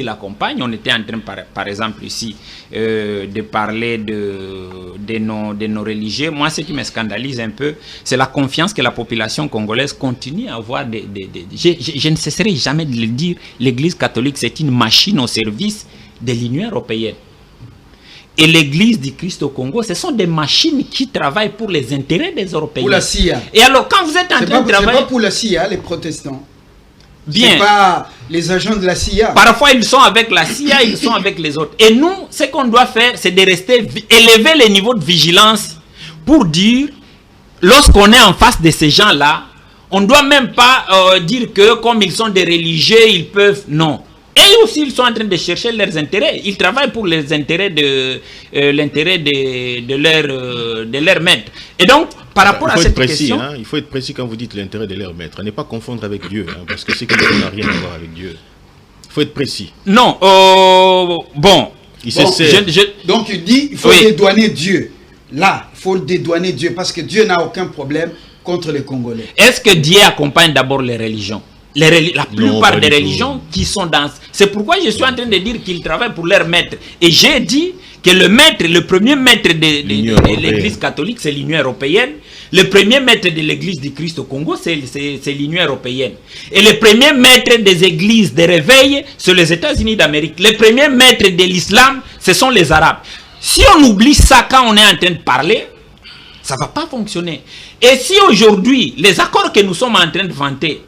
l'accompagnent, on était en train par exemple ici de parler de nos religieux. Moi, ce qui me scandalise un peu, c'est la confiance que la population congolaise continue à avoir. Je ne cesserai jamais de le dire, l'Église catholique, c'est une machine au service de l'Union européenne. Et l'Église du Christ au Congo, ce sont des machines qui travaillent pour les intérêts des Européens. Pour la CIA. Et alors, quand vous êtes en train de travailler... C'est pas pour la CIA, les protestants. Bien. C'est pas les agents de la CIA. Parfois, ils sont avec la CIA, ils sont avec les autres. Et nous, ce qu'on doit faire, c'est de rester... élever les niveaux de vigilance pour dire, lorsqu'on est en face de ces gens-là, on ne doit même pas dire que comme ils sont des religieux, ils peuvent... Non. Et aussi, ils sont en train de chercher leurs intérêts. Ils travaillent pour les intérêts de leur maître. Et donc, par rapport à cette question... Il faut être précis quand vous dites l'intérêt de leur maître. Ne pas confondre avec Dieu, parce que c'est que Dieu n'a rien à voir avec Dieu. Il faut être précis. Non, donc il dit, il faut dédouaner Dieu. Là, il faut dédouaner Dieu, parce que Dieu n'a aucun problème contre les Congolais. Est-ce que Dieu accompagne d'abord les religions? La plupart des religions qui sont dans... C'est pourquoi je suis en train de dire qu'ils travaillent pour leur maître. Et j'ai dit que le premier maître de l'Église catholique, c'est l'Union européenne. Le premier maître de l'Église du Christ au Congo, c'est l'Union européenne. Et le premier maître des églises de réveil, c'est les États-Unis d'Amérique. Le premier maître de l'islam, ce sont les Arabes. Si on oublie ça quand on est en train de parler, ça ne va pas fonctionner. Et si aujourd'hui, les accords que nous sommes en train de vanter,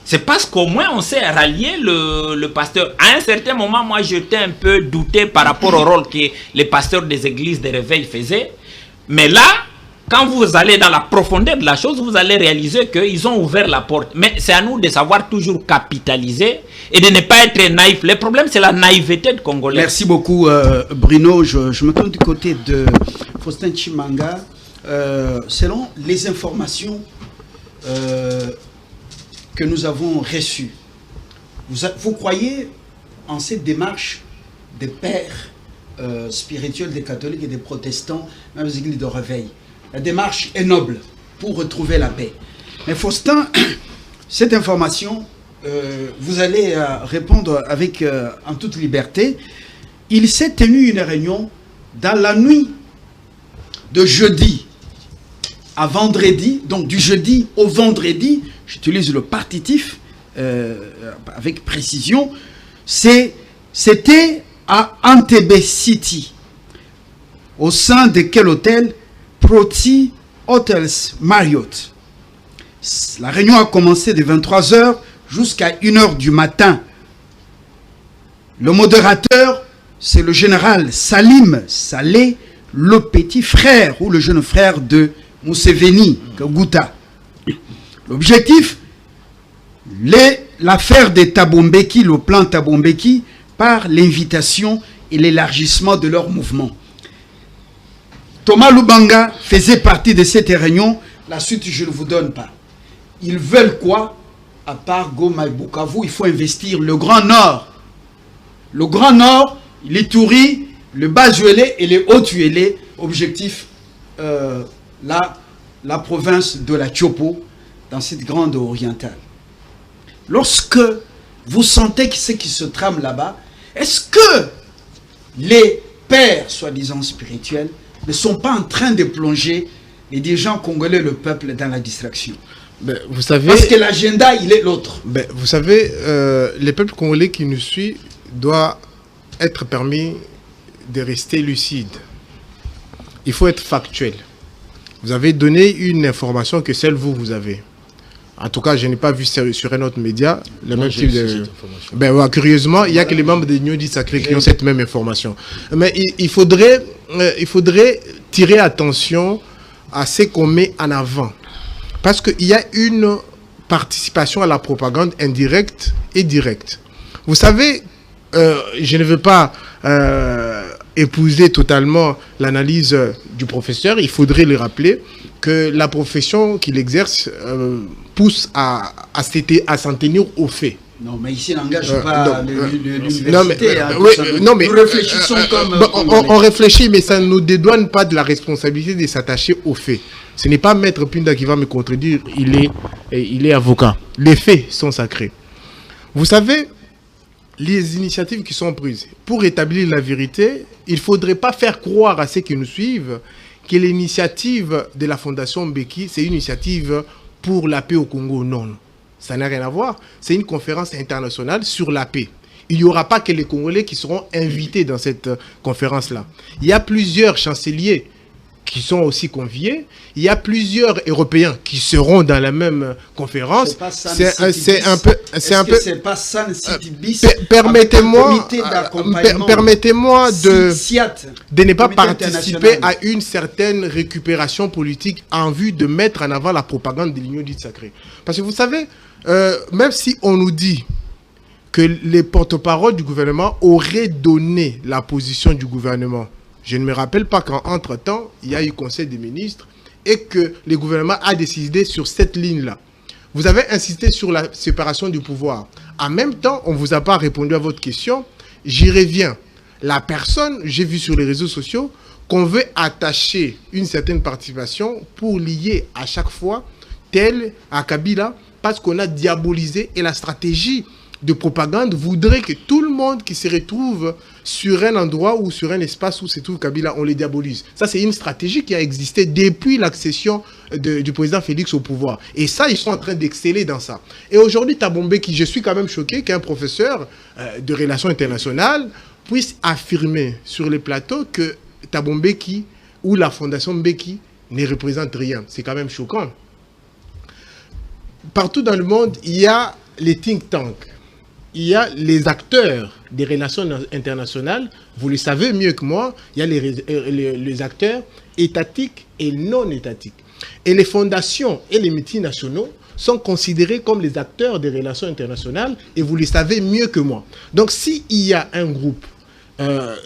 c'est parce qu'au moins on s'est rallié le pasteur. À un certain moment, moi j'étais un peu douté par rapport au rôle que les pasteurs des églises de réveil faisaient. Mais là, quand vous allez dans la profondeur de la chose, vous allez réaliser qu'ils ont ouvert la porte. Mais c'est à nous de savoir toujours capitaliser et de ne pas être naïf. Le problème, c'est la naïveté de Congolais. Merci beaucoup, Bruno. Je me tourne du côté de Faustin Chimanga. Selon les informations que nous avons reçues, vous croyez en cette démarche des pères spirituels, des catholiques et des protestants, même des églises de réveil? La démarche est noble pour retrouver la paix. Mais Faustin, cette information, vous allez répondre avec en toute liberté. Il s'est tenu une réunion dans la nuit de jeudi à vendredi, donc du jeudi au vendredi, j'utilise le partitif avec précision, c'était à Entebbe City, au sein de quel hôtel? Proti Hotels Marriott. La réunion a commencé de 23 h jusqu'à 1 h du matin. Le modérateur, c'est le général Salim Saleh, le petit frère ou le jeune frère de Museveni Kaguta. L'objectif, l'affaire de Thabo Mbeki, le plan Thabo Mbeki, par l'invitation et l'élargissement de leur mouvement. Thomas Lubanga faisait partie de cette réunion. La suite, je ne vous donne pas. Ils veulent quoi? À part Goma et Bukavu, il faut investir le Grand Nord. Le Grand Nord, l'Ituri, le Bas-Uélé et les Hauts-Uélé. Objectif, la province de la Tchopo, dans cette grande orientale. Lorsque vous sentez que ce qui se trame là-bas, est-ce que les pères, soi-disant spirituels, ne sont pas en train de plonger les dirigeants congolais, le peuple, dans la distraction? Vous savez, parce que l'agenda, il est l'autre. Vous savez, les peuples congolais qui nous suivent doivent être permis de rester lucide. Il faut être factuel. Vous avez donné une information que seul vous avez. En tout cas, je n'ai pas vu sur un autre média le même type de... Ben, ouais, curieusement, il n'y a que les membres de l'Union dite sacrée qui ont cette même information. Mais il faudrait tirer attention à ce qu'on met en avant. Parce qu'il y a une participation à la propagande indirecte et directe. Vous savez, je ne veux pas épouser totalement l'analyse du professeur. Il faudrait le rappeler que la profession qu'il exerce pousse à s'en tenir aux faits. Non, mais ici, n'engage pas l'université. Non, mais nous réfléchissons comme... On réfléchit, mais ça ne nous dédouane pas de la responsabilité de s'attacher aux faits. Ce n'est pas Maître Pinda qui va me contredire, il est avocat. Les faits sont sacrés. Vous savez, les initiatives qui sont prises pour établir la vérité, il ne faudrait pas faire croire à ceux qui nous suivent que l'initiative de la Fondation Mbeki, c'est une initiative pour la paix au Congo. Non, ça n'a rien à voir. C'est une conférence internationale sur la paix. Il n'y aura pas que les Congolais qui seront invités dans cette conférence-là. Il y a plusieurs chanceliers qui sont aussi conviés. Il y a plusieurs Européens qui seront dans la même conférence. C'est un peu... C'est pas San City Bis. Permettez-moi de ne pas participer à une certaine récupération politique en vue de mettre en avant la propagande de l'Union dite sacrée. Parce que vous savez, même si on nous dit que les porte-paroles du gouvernement auraient donné la position du gouvernement, je ne me rappelle pas qu'entre-temps, il y a eu Conseil des ministres et que le gouvernement a décidé sur cette ligne-là. Vous avez insisté sur la séparation du pouvoir. En même temps, on ne vous a pas répondu à votre question. J'y reviens. La personne, j'ai vu sur les réseaux sociaux, qu'on veut attacher une certaine participation pour lier à chaque fois tel à Kabila parce qu'on a diabolisé et la stratégie de propagande voudrait que tout le monde qui se retrouve sur un endroit ou sur un espace où se trouve Kabila, on les diabolise. Ça, c'est une stratégie qui a existé depuis l'accession du président Félix au pouvoir. Et ça, ils sont en train d'exceller dans ça. Et aujourd'hui, Thabo Mbeki, je suis quand même choqué qu'un professeur de relations internationales puisse affirmer sur les plateaux que Thabo Mbeki ou la Fondation Mbeki ne représente rien. C'est quand même choquant. Partout dans le monde, il y a les think tanks. Il y a les acteurs des relations internationales, vous le savez mieux que moi, il y a les acteurs étatiques et non étatiques. Et les fondations et les multinationaux sont considérés comme les acteurs des relations internationales et vous le savez mieux que moi. Donc s'il y a un groupe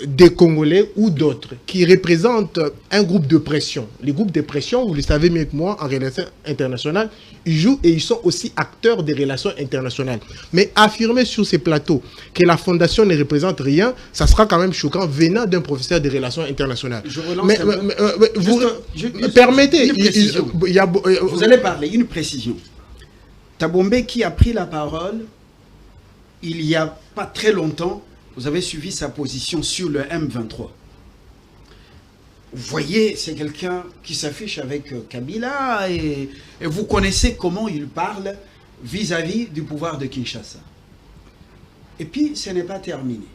des Congolais ou d'autres qui représentent un groupe de pression, les groupes de pression, vous le savez mieux que moi, en relations internationales, ils jouent et ils sont aussi acteurs des relations internationales. Mais affirmer sur ces plateaux que la fondation ne représente rien, ça sera quand même choquant venant d'un professeur des relations internationales. Je relance vous permettez... Vous allez parler, une précision. Thabo Mbeki a pris la parole il n'y a pas très longtemps. Vous avez suivi sa position sur le M23. Vous voyez, c'est quelqu'un qui s'affiche avec Kabila et vous connaissez comment il parle vis-à-vis du pouvoir de Kinshasa. Et puis, ce n'est pas terminé.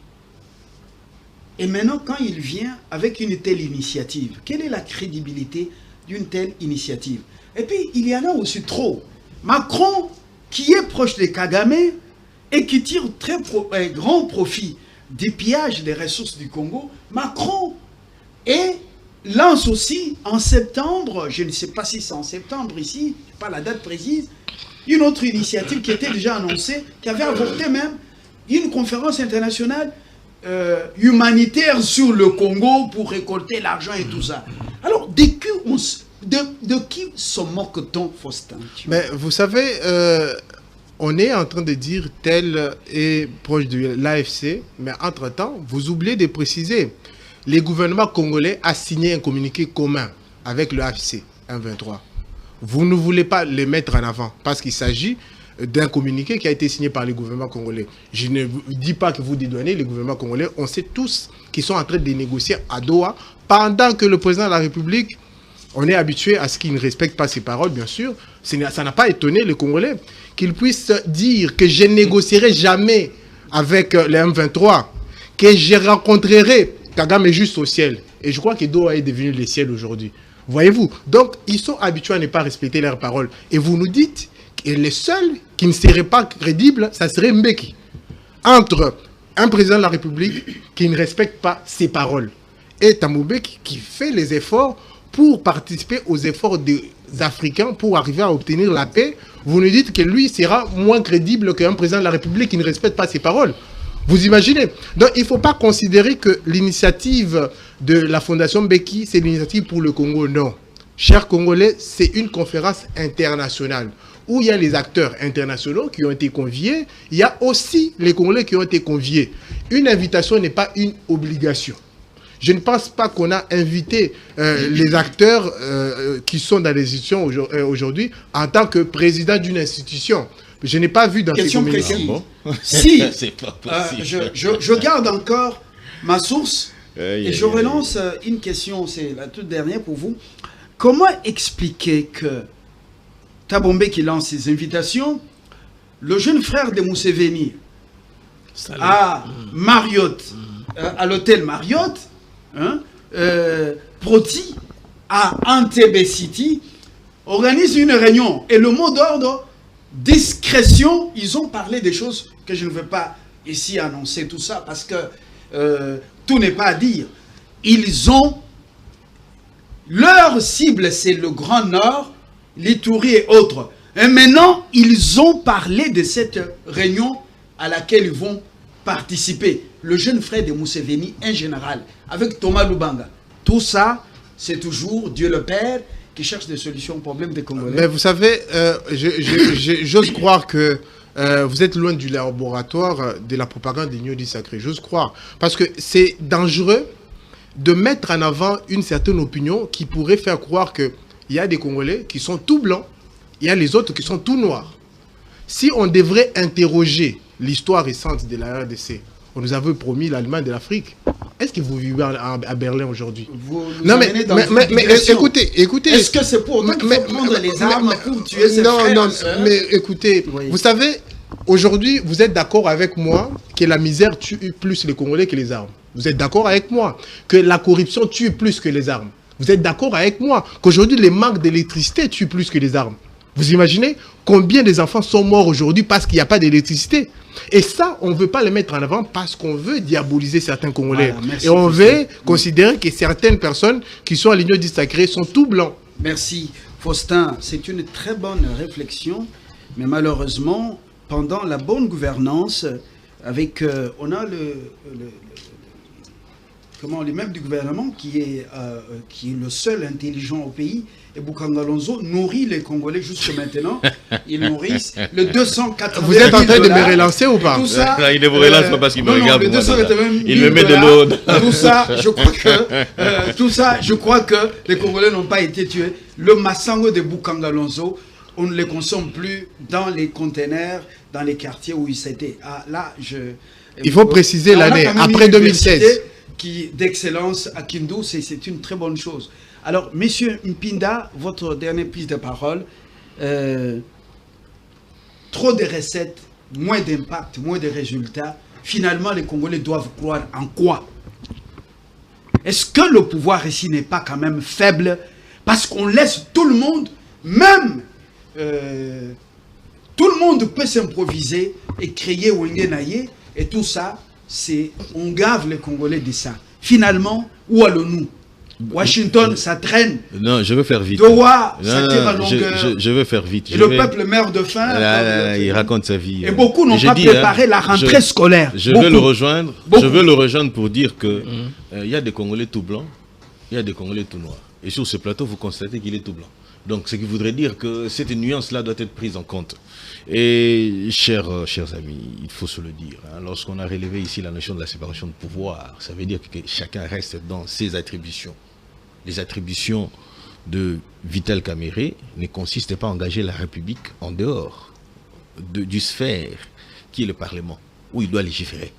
Et maintenant, quand il vient avec une telle initiative, quelle est la crédibilité d'une telle initiative? Et puis, il y en a aussi trop. Macron, qui est proche de Kagame et qui tire grand profit des pillages des ressources du Congo, Macron lance aussi en septembre, je ne sais pas si c'est en septembre ici, pas la date précise, une autre initiative qui était déjà annoncée, qui avait avorté même une conférence internationale humanitaire sur le Congo pour récolter l'argent et tout ça. Alors, de qui se moque-t-on, Faustin? Mais vous savez... on est en train de dire tel est proche de l'AFC, mais entre-temps, vous oubliez de préciser, le gouvernement congolais a signé un communiqué commun avec le AFC, 1-23. Vous ne voulez pas le mettre en avant parce qu'il s'agit d'un communiqué qui a été signé par le gouvernement congolais. Je ne vous dis pas que vous dédouanez le gouvernement congolais. On sait tous qu'ils sont en train de négocier à Doha pendant que le président de la République, on est habitué à ce qu'il ne respecte pas ses paroles, bien sûr. Ça n'a pas étonné les Congolais qu'il puisse dire que je ne négocierai jamais avec les M23, que je rencontrerai Kagame juste au ciel. Et je crois que Doha est devenu le ciel aujourd'hui. Voyez-vous? Donc, ils sont habitués à ne pas respecter leurs paroles. Et vous nous dites que les seuls qui ne seraient pas crédibles, ça serait Mbeki. Entre un président de la République qui ne respecte pas ses paroles et Thabo Mbeki qui fait les efforts pour participer aux efforts des Africains pour arriver à obtenir la paix, vous nous dites que lui sera moins crédible qu'un président de la République qui ne respecte pas ses paroles. Vous imaginez? Donc il ne faut pas considérer que l'initiative de la Fondation Mbeki, c'est l'initiative pour le Congo. Non. Chers Congolais, c'est une conférence internationale où il y a les acteurs internationaux qui ont été conviés. Il y a aussi les Congolais qui ont été conviés. Une invitation n'est pas une obligation. Je ne pense pas qu'on a invité les acteurs qui sont dans les institutions aujourd'hui en tant que président d'une institution. Je n'ai pas vu dans ces communications. Question précise. Si, je garde encore ma source et je relance une question, c'est la toute dernière pour vous. Comment expliquer que Thabo Mbeki lance ses invitations, le jeune frère de Museveni à Marriott, à l'hôtel Marriott, hein, Proti à Entebbe City, organise une réunion et le mot d'ordre discrétion, ils ont parlé des choses que je ne veux pas ici annoncer tout ça parce que tout n'est pas à dire. Ils ont leur cible, c'est le Grand Nord, l'Ituri et autres. Et maintenant, ils ont parlé de cette réunion à laquelle ils vont participer. Le jeune frère de Museveni, un général, avec Thomas Lubanga. Tout ça, c'est toujours Dieu le Père qui cherche des solutions aux problèmes des Congolais. Mais vous savez, j'ose croire que vous êtes loin du laboratoire de la propagande des Nyodi sacrés. J'ose croire. Parce que c'est dangereux de mettre en avant une certaine opinion qui pourrait faire croire qu'il y a des Congolais qui sont tout blancs, il y a les autres qui sont tout noirs. Si on devrait interroger l'histoire récente de la RDC, on nous avait promis l'Allemagne de l'Afrique. Est-ce que vous vivez à Berlin aujourd'hui? Non, mais écoutez. Est-ce que c'est pour autant qu'il faut prendre les armes pour tuer ses frères? Non, mais écoutez, vous savez, aujourd'hui, vous êtes d'accord avec moi que la misère tue plus les Congolais que les armes. Vous êtes d'accord avec moi que la corruption tue plus que les armes. Vous êtes d'accord avec moi qu'aujourd'hui, les manques d'électricité tuent plus que les armes. Vous imaginez combien des enfants sont morts aujourd'hui parce qu'il n'y a pas d'électricité? Et ça, on ne veut pas le mettre en avant parce qu'on veut diaboliser certains Congolais. Voilà, et on veut considérer que certaines personnes qui sont à l'Union du Sacré sont tout blancs. Merci, Faustin. C'est une très bonne réflexion. Mais malheureusement, pendant la bonne gouvernance, avec, on a les membres du gouvernement qui est le seul intelligent au pays, et Bukanga Lonzo nourrit les Congolais jusque maintenant. Ils nourrissent le 280 Vous êtes en train de me relancer ou pas? Tout ça, il ne vous relance pas parce qu'il me regarde. Il me met de l'eau. Tout ça, je crois que les Congolais n'ont pas été tués. Le massango de Bukanga Lonzo, on ne les consomme plus dans les containers, dans les quartiers où ils s'étaient. Ah, là, il faut préciser l'année, après 2016. D'excellence à Kindu, c'est une très bonne chose. Alors, Monsieur Mpinda, votre dernière prise de parole, trop de recettes, moins d'impact, moins de résultats. Finalement, les Congolais doivent croire en quoi? Est-ce que le pouvoir ici n'est pas quand même faible? Parce qu'on laisse tout le monde, même tout le monde peut s'improviser et créer Wengenaye, et tout ça, on gave les Congolais de ça. Finalement, où allons-nous? Washington, ça traîne. Non, je veux faire vite. Doha, ça tire à longueur. Je veux faire vite. Et le peuple meurt de faim. Il raconte sa vie. Et beaucoup n'ont pas préparé la rentrée scolaire. Je veux le rejoindre. Je veux le rejoindre pour dire que il y a des Congolais tout blancs, il y a des Congolais tout noirs. Et sur ce plateau, vous constatez qu'il est tout blanc. Donc, ce qui voudrait dire que cette nuance-là doit être prise en compte. Et, chers amis, il faut se le dire, hein, lorsqu'on a relevé ici la notion de la séparation de pouvoir, ça veut dire que chacun reste dans ses attributions. Les attributions de Vital Kamerhe ne consistent pas à engager la République en dehors du sphère qui est le Parlement, où il doit légiférer.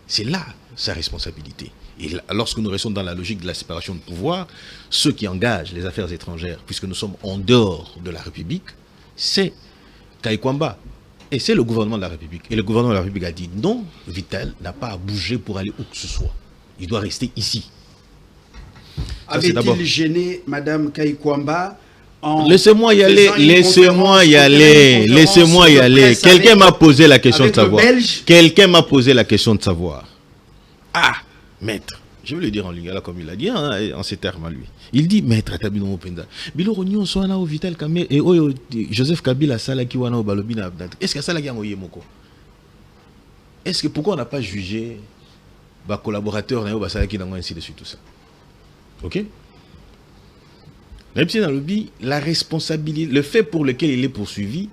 C'est là sa responsabilité. Et lorsque nous restons dans la logique de la séparation de pouvoir, ceux qui engagent les affaires étrangères, puisque nous sommes en dehors de la République, c'est Kaikwamba, Et c'est le gouvernement de la République. Et le gouvernement de la République a dit non, Vital n'a pas à bouger pour aller où que ce soit. Il doit rester ici. Avait-il gêné Madame Kaikwamba? Laissez-moi y aller, laissez-moi y aller, laissez-moi y aller. Quelqu'un m'a posé la question de savoir. Quelqu'un m'a posé la question de savoir. Ah, maître, je vais le dire en lingala comme il a dit, hein, en ces termes à lui. Il dit, maître, Tabino Mopenda, Bilo Rognon soit au Vital Kamere et Joseph Kabila Salaki wana au Balobina Abdat. Est-ce que Salaki a moyen moko? Est-ce que pourquoi on n'a pas jugé les collaborateurs na Salaki dans ainsi de suite tout ça? Ok? Même si dans le lobby, la responsabilité, le fait pour lequel il est poursuivi,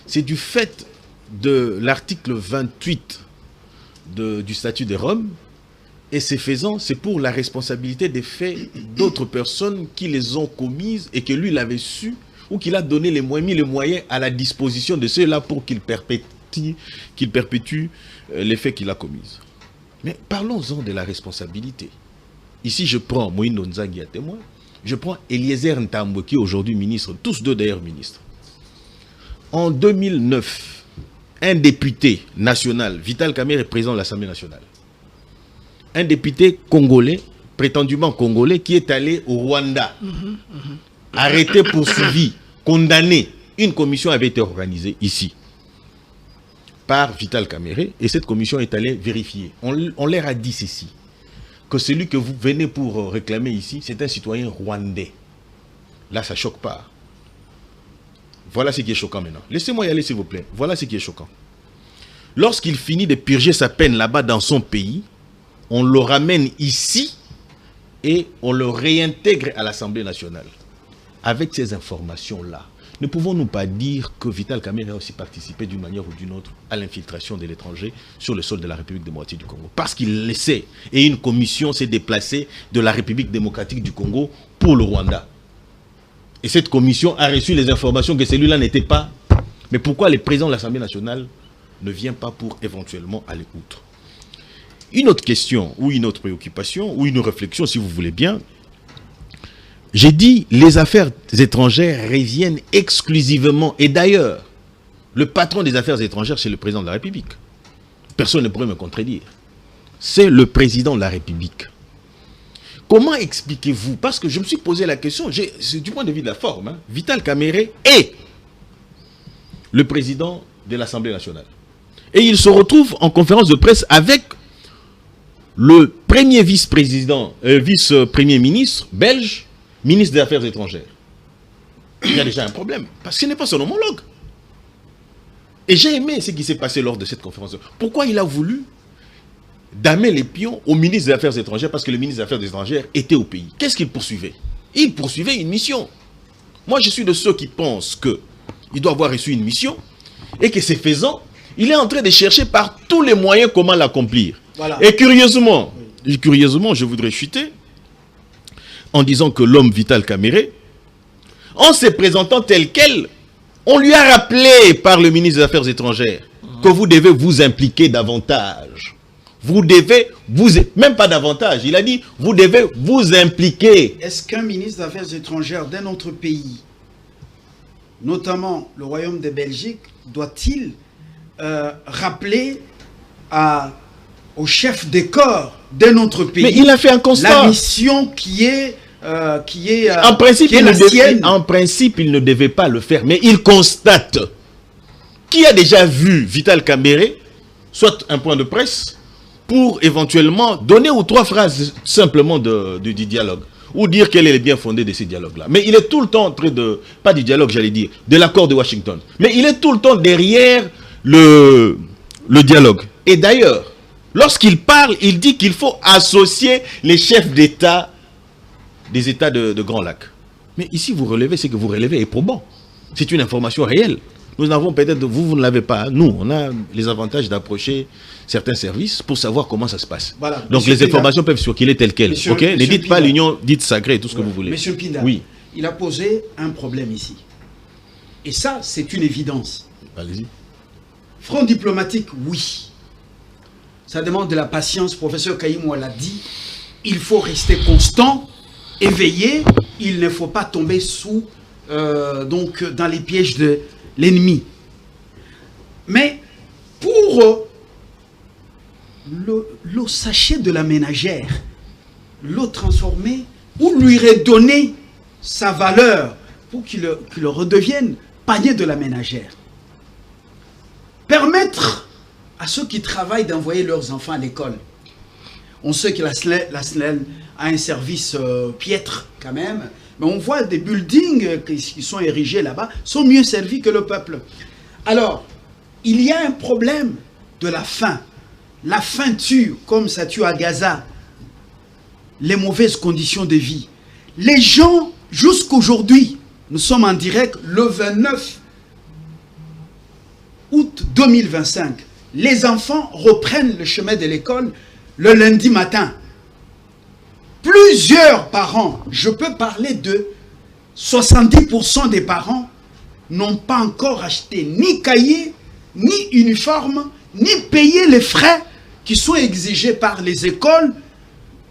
c'est du fait de l'article 28 du statut de Rome. Et ces faisant, c'est pour la responsabilité des faits d'autres personnes qui les ont commises et que lui l'avait su ou qu'il a donné mis les moyens à la disposition de ceux-là pour qu'ils perpétuent les faits qu'il a commis. Mais parlons-en de la responsabilité. Ici, je prends Moïse Nzangi à témoin. Je prends Eliezer Ntambo, qui est aujourd'hui ministre, tous deux d'ailleurs ministres. En 2009, un député national, Vital Kamere, est président de l'Assemblée nationale. Un député congolais, prétendument congolais, qui est allé au Rwanda, arrêté, poursuivi, condamné. Une commission avait été organisée ici par Vital Kamere et cette commission est allée vérifier. On leur a dit ceci, que celui que vous venez pour réclamer ici, c'est un citoyen rwandais. Là, ça ne choque pas. Voilà ce qui est choquant maintenant. Laissez-moi y aller, s'il vous plaît. Voilà ce qui est choquant. Lorsqu'il finit de purger sa peine là-bas dans son pays, on le ramène ici et on le réintègre à l'Assemblée nationale. Avec ces informations-là, ne pouvons-nous pas dire que Vital Kamere a aussi participé d'une manière ou d'une autre à l'infiltration de l'étranger sur le sol de la République démocratique du Congo? Parce qu'il le sait. Et une commission s'est déplacée de la République démocratique du Congo pour le Rwanda. Et cette commission a reçu les informations que celui-là n'était pas. Mais pourquoi le président de l'Assemblée nationale ne vient pas pour éventuellement aller outre? Une autre question, ou une autre préoccupation, ou une réflexion, si vous voulez bien. J'ai dit, les affaires étrangères reviennent exclusivement. Et d'ailleurs, le patron des affaires étrangères, c'est le président de la République. Personne ne pourrait me contredire. C'est le président de la République. Comment expliquez-vous? Parce que je me suis posé la question, c'est du point de vue de la forme, hein, Vital Kamere est le président de l'Assemblée nationale. Et il se retrouve en conférence de presse avec le premier vice-président, vice-premier ministre belge, ministre des Affaires étrangères. Il y a déjà un problème, parce que ce n'est pas son homologue. Et j'ai aimé ce qui s'est passé lors de cette conférence. Pourquoi il a voulu damer les pions au ministre des Affaires étrangères? Parce que le ministre des Affaires étrangères était au pays. Qu'est-ce qu'il poursuivait? Il poursuivait une mission. Moi, je suis de ceux qui pensent qu'il doit avoir reçu une mission et que c'est faisant, il est en train de chercher par tous les moyens comment l'accomplir. Voilà. Et curieusement, je voudrais chuter en disant que l'homme Vital Kamere, en se présentant tel quel, on lui a rappelé par le ministre des Affaires étrangères que vous devez vous impliquer davantage. Vous devez même pas davantage, il a dit, vous devez vous impliquer. Est-ce qu'un ministre des Affaires étrangères d'un autre pays, notamment le Royaume de Belgique, doit-il rappeler au chef des corps d'un autre pays? Mais il a fait un constat. La mission qui est en principe, en principe, il ne devait pas le faire, mais il constate. Qui a déjà vu Vital Kamere, soit un point de presse, pour éventuellement donner ou trois phrases simplement du dialogue, ou dire quel est le bien fondé de ces dialogues-là. Mais il est tout le temps en train de, pas du dialogue j'allais dire, de l'accord de Washington, mais il est tout le temps derrière le dialogue. Et d'ailleurs, lorsqu'il parle, il dit qu'il faut associer les chefs d'État des États de Grand Lac. Mais ici, vous relevez, ce que vous relevez est probant. C'est une information réelle. Nous avons peut-être, vous ne l'avez pas. Nous, on a les avantages d'approcher certains services pour savoir comment ça se passe. Voilà, donc les informations peuvent circuler telles quelles. Okay? Ne dites pas l'union dite sacrée, tout ce que vous voulez. Monsieur Pinda, oui. Il a posé un problème ici. Et ça, c'est une évidence. Allez-y. Front diplomatique, oui. Ça demande de la patience. Professeur Kayimou l'a dit. Il faut rester constant, éveillé. Il ne faut pas tomber dans les pièges de l'ennemi. Mais pour le sachet de la ménagère, l'eau transformer ou lui redonner sa valeur pour qu'il le redevienne panier de la ménagère. Permettre à ceux qui travaillent d'envoyer leurs enfants à l'école. On sait que la SNEL a un service piètre quand même, mais on voit des buildings qui sont érigés là-bas, sont mieux servis que le peuple. Alors, il y a un problème de la faim. La faim tue, comme ça tue à Gaza, les mauvaises conditions de vie. Les gens, jusqu'aujourd'hui, nous sommes en direct le 29 août 2025. Les enfants reprennent le chemin de l'école le lundi matin. Plusieurs parents, je peux parler de 70% des parents, n'ont pas encore acheté ni cahier, ni uniforme, ni payé les frais qui sont exigés par les écoles.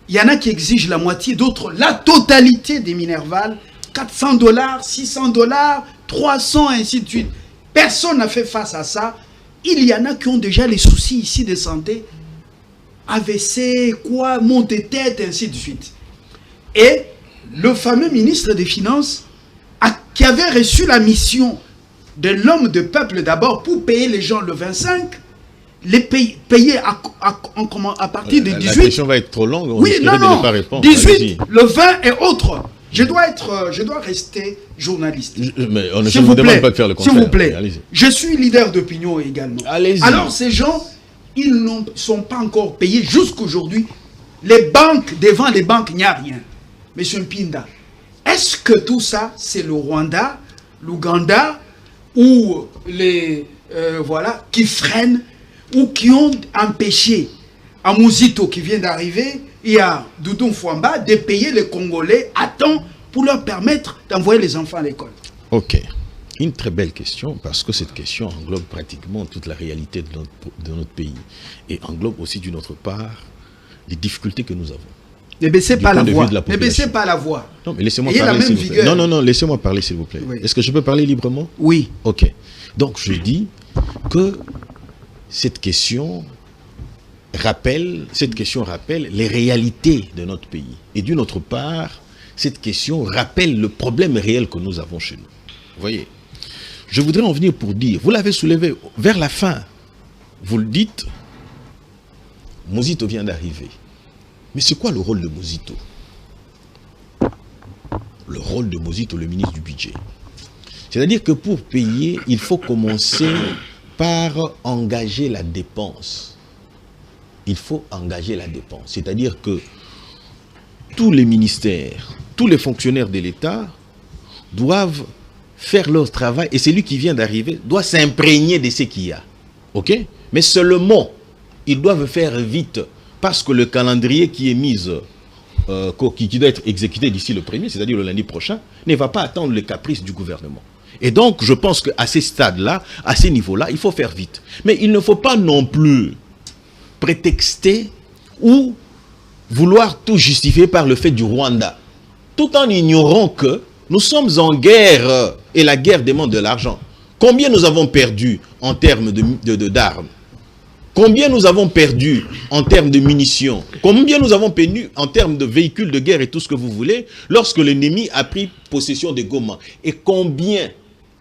Il y en a qui exigent la moitié, d'autres la totalité des Minerval, 400 $, 600 $, 300, ainsi de suite. Personne n'a fait face à ça. Il y en a qui ont déjà les soucis ici de santé, AVC, quoi, maux de tête, ainsi de suite. Et le fameux ministre des Finances, qui avait reçu la mission de l'homme de peuple d'abord pour payer les gens le 25, les payer à partir de 18. La question va être trop longue, on oui, non, de ne pas répondre. 18, le 20 et autres. Je dois rester journaliste. Mais je ne vous demande pas de faire le contraire. S'il vous plaît, je suis leader d'opinion également. Alors ces gens, ils ne sont pas encore payés jusqu'aujourd'hui. Les banques, devant les banques, il n'y a rien. Monsieur Mpinda, est-ce que tout ça, c'est le Rwanda, l'Ouganda, ou les, voilà, qui freinent, ou qui ont empêché à Mouzito qui vient d'arriver, et à Doudou Fouamba de payer les Congolais à temps pour leur permettre d'envoyer les enfants à l'école? Ok. Une très belle question, parce que cette question englobe pratiquement toute la réalité de notre pays. Et englobe aussi, d'une autre part, les difficultés que nous avons. Ne baissez pas la voix. Ne baissez pas la voix. Non, mais laissez-moi parler, s'il vous plaît. Non, laissez-moi parler, s'il vous plaît. Oui. Est-ce que je peux parler librement? Oui. Ok. Donc, je dis que cette question rappelle les réalités de notre pays. Et d'une autre part, cette question rappelle le problème réel que nous avons chez nous. Vous voyez? Je voudrais en venir pour dire, vous l'avez soulevé vers la fin, vous le dites, Mouzito vient d'arriver. Mais c'est quoi le rôle de Mouzito? Le rôle de Mouzito, le ministre du budget. C'est-à-dire que pour payer, il faut commencer par engager la dépense. Il faut engager la dépense. C'est-à-dire que tous les ministères, tous les fonctionnaires de l'État doivent faire leur travail et celui qui vient d'arriver doit s'imprégner de ce qu'il y a. Ok? Mais seulement, ils doivent faire vite parce que le calendrier qui est mis, qui doit être exécuté d'ici le 1er, c'est-à-dire le lundi prochain, ne va pas attendre les caprices du gouvernement. Et donc, je pense qu'à ces stades-là, à ces niveaux-là, il faut faire vite. Mais il ne faut pas non plus prétexter ou vouloir tout justifier par le fait du Rwanda, tout en ignorant que nous sommes en guerre et la guerre demande de l'argent. Combien nous avons perdu en termes d'armes? Combien nous avons perdu en termes de munitions? Combien nous avons perdu en termes de véhicules de guerre et tout ce que vous voulez lorsque l'ennemi a pris possession de Goma? Et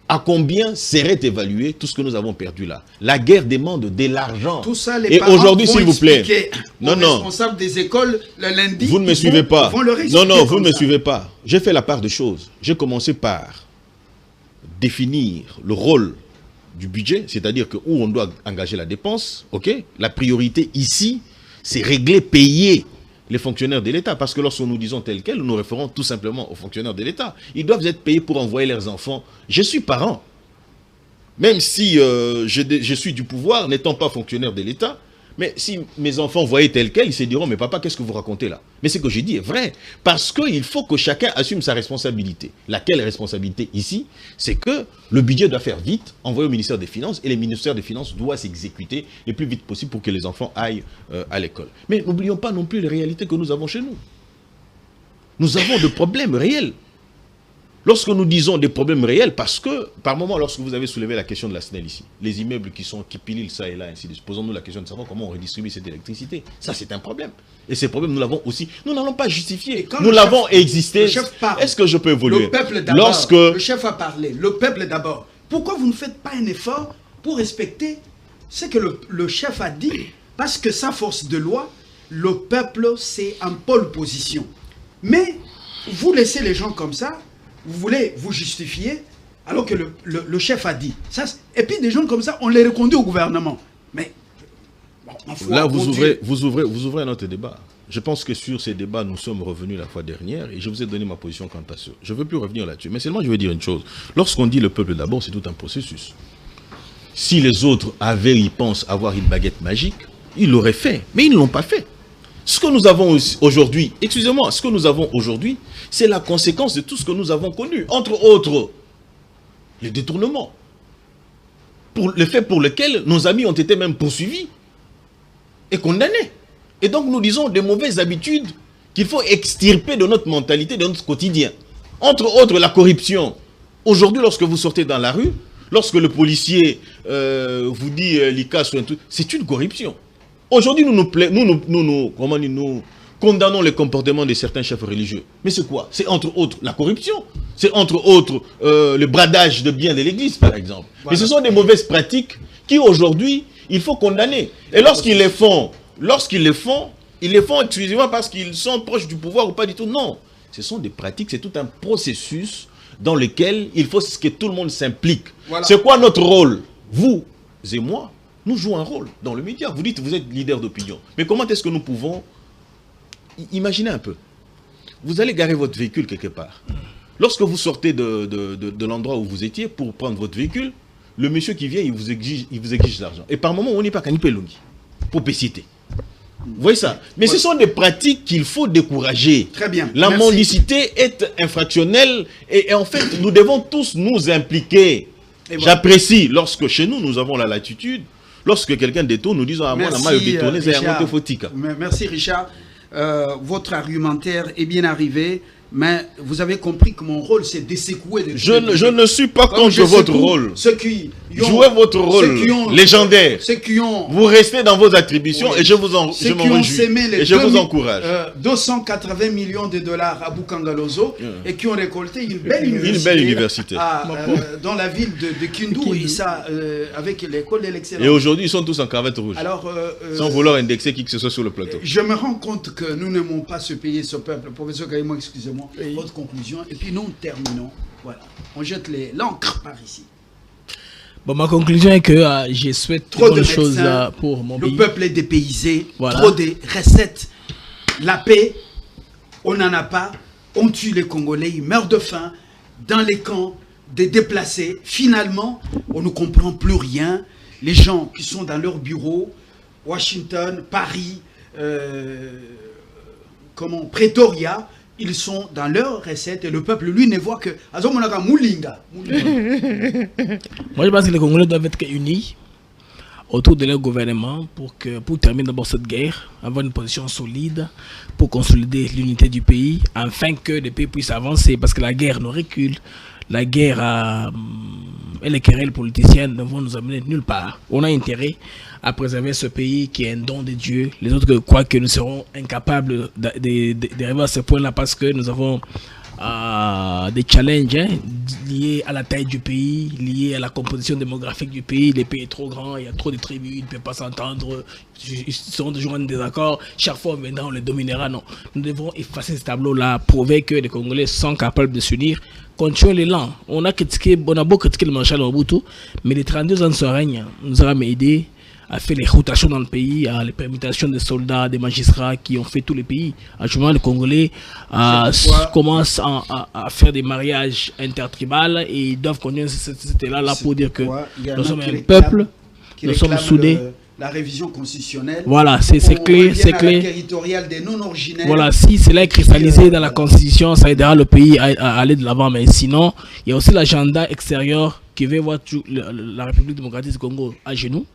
à combien serait évalué tout ce que nous avons perdu là? La guerre demande de l'argent. Tout ça, les et aujourd'hui, s'il vous plaît, non, responsables des écoles le lundi. Vous ne me suivez pas. Vous ne me suivez pas. J'ai fait la part des choses. J'ai commencé par définir le rôle du budget, c'est-à-dire que où on doit engager la dépense, ok? La priorité ici, c'est régler, payer les fonctionnaires de l'État, parce que lorsque nous disons tel quel, nous nous référons tout simplement aux fonctionnaires de l'État. Ils doivent être payés pour envoyer leurs enfants. Je suis parent. Même si je suis du pouvoir, n'étant pas fonctionnaire de l'État, mais si mes enfants voyaient tel quel, ils se diront, mais papa, qu'est-ce que vous racontez là? Mais ce que j'ai dit est vrai, parce qu'il faut que chacun assume sa responsabilité. Laquelle responsabilité ici? C'est que le budget doit faire vite, envoyer au ministère des Finances, et le ministère des Finances doit s'exécuter le plus vite possible pour que les enfants aillent à l'école. Mais n'oublions pas non plus les réalités que nous avons chez nous. Nous avons des problèmes réels. Lorsque nous disons des problèmes réels, parce que, par moment, lorsque vous avez soulevé la question de la SNEL ici, les immeubles qui pililent ça et là, ainsi de suite, posons-nous la question de savoir comment on redistribue cette électricité. Ça, c'est un problème. Et ces problèmes, nous l'avons aussi. Nous n'allons pas justifier. Nous l'avons existé. Est-ce que je peux évoluer? Le peuple d'abord. Le chef a parlé. Le peuple d'abord. Pourquoi vous ne faites pas un effort pour respecter ce que le chef a dit? Parce que sa force de loi, le peuple, c'est en pole position. Mais vous laissez les gens comme ça. Vous voulez vous justifier alors que le chef a dit. Ça, et puis des gens comme ça, on les reconduit au gouvernement. Mais bon, là, vous ouvrez un autre débat. Je pense que sur ces débats, nous sommes revenus la fois dernière et je vous ai donné ma position quant à ça. Je ne veux plus revenir là-dessus. Mais seulement, je veux dire une chose. Lorsqu'on dit le peuple d'abord, c'est tout un processus. Si les autres ils pensent avoir une baguette magique, ils l'auraient fait. Mais ils ne l'ont pas fait. Ce que nous avons aujourd'hui, excusez-moi, ce que nous avons aujourd'hui, c'est la conséquence de tout ce que nous avons connu. Entre autres, les détournements. Le fait pour lequel nos amis ont été même poursuivis et condamnés. Et donc nous disons des mauvaises habitudes qu'il faut extirper de notre mentalité, de notre quotidien. Entre autres, la corruption. Aujourd'hui, lorsque vous sortez dans la rue, lorsque le policier vous dit l'ICAS ou un truc, c'est une corruption. Aujourd'hui, nous condamnons les comportements de certains chefs religieux. Mais c'est quoi? C'est entre autres la corruption. C'est entre autres le bradage de biens de l'église, par exemple. Voilà. Mais ce sont des mauvaises pratiques qui, aujourd'hui, il faut condamner. Et lorsqu'ils les font, ils les font exclusivement parce qu'ils sont proches du pouvoir ou pas du tout. Non. Ce sont des pratiques, c'est tout un processus dans lequel il faut que tout le monde s'implique. Voilà. C'est quoi notre rôle? Vous et moi, nous jouons un rôle dans le média. Vous dites que vous êtes leader d'opinion. Mais comment est-ce que nous pouvons... Imaginez un peu. Vous allez garer votre véhicule quelque part. Lorsque vous sortez de l'endroit où vous étiez pour prendre votre véhicule, le monsieur qui vient, il vous exige de l'argent. Et par moment, on n'est pas qu'à Nipelongi pour péciter. Vous voyez ça? Mais ce sont des pratiques qu'il faut décourager. Très bien. La mendicité est infractionnelle et en fait, nous devons tous nous impliquer. Voilà. J'apprécie lorsque chez nous, nous avons la latitude. Lorsque quelqu'un détourne, nous disons à moi, merci Richard. Votre argumentaire est bien arrivé, mais vous avez compris que mon rôle, c'est d'essecouer. Je ne suis pas contre votre rôle. Jouez votre rôle légendaire. Vous restez dans vos attributions et je vous encourage. 280 millions de dollars à Bukangalozo et qui ont récolté une belle université, dans la ville de Kindu et ça, avec l'école de l'excellence. Et aujourd'hui, ils sont tous en cravate rouge. Alors, sans vouloir indexer qui que ce soit sur le plateau. Je me rends compte que nous n'aimons pas se payer ce peuple. Professeur Gaïmo, excusez-moi. Votre conclusion. Et puis nous terminons. Voilà. On jette l'encre par ici. Bon, ma conclusion est que je souhaite trop de choses pour mon pays. Le peuple est dépaysé. Voilà. Trop de recettes. La paix, on n'en a pas. On tue les Congolais. Ils meurent de faim. Dans les camps des déplacés. Finalement, on ne comprend plus rien. Les gens qui sont dans leur bureau, Washington, Paris, Pretoria, ils sont dans leur recette et le peuple, lui, ne voit que... Moi, je pense que les Congolais doivent être unis autour de leur gouvernement pour terminer d'abord cette guerre, avoir une position solide pour consolider l'unité du pays, afin que le pays puisse avancer, parce que la guerre nous recule. La guerre et les querelles politiciennes ne vont nous amener nulle part. On a intérêt à préserver ce pays qui est un don de Dieu. Les autres croient que nous serons incapables d'arriver à ce point-là parce que nous avons des challenges liés à la taille du pays, liés à la composition démographique du pays. Le pays est trop grand, il y a trop de tribus, ils ne peuvent pas s'entendre, ils seront toujours en désaccord. Chaque fois on viendra, on les dominera. Non, nous devons effacer ce tableau-là, prouver que les Congolais sont capables de s'unir. Continuons l'élan. On a beau critiquer le marshal Mobutu, mais les 32 ans de son règne nous aura aidé à faire les rotations dans le pays, à les permutations des soldats, des magistrats qui ont fait tous les pays. Actuellement, les Congolais commencent à faire des mariages intertribaux et ils doivent continuer cet élan-là pour dire que nous sommes un peuple, nous sommes soudés. La révision constitutionnelle. Voilà, c'est clair, c'est clair. Territoriale des non-originaires. Voilà, si cela est cristallisé dans la constitution, ça aidera le pays à aller de l'avant. Mais sinon, il y a aussi l'agenda extérieur qui veut voir la République démocratique du Congo à genoux.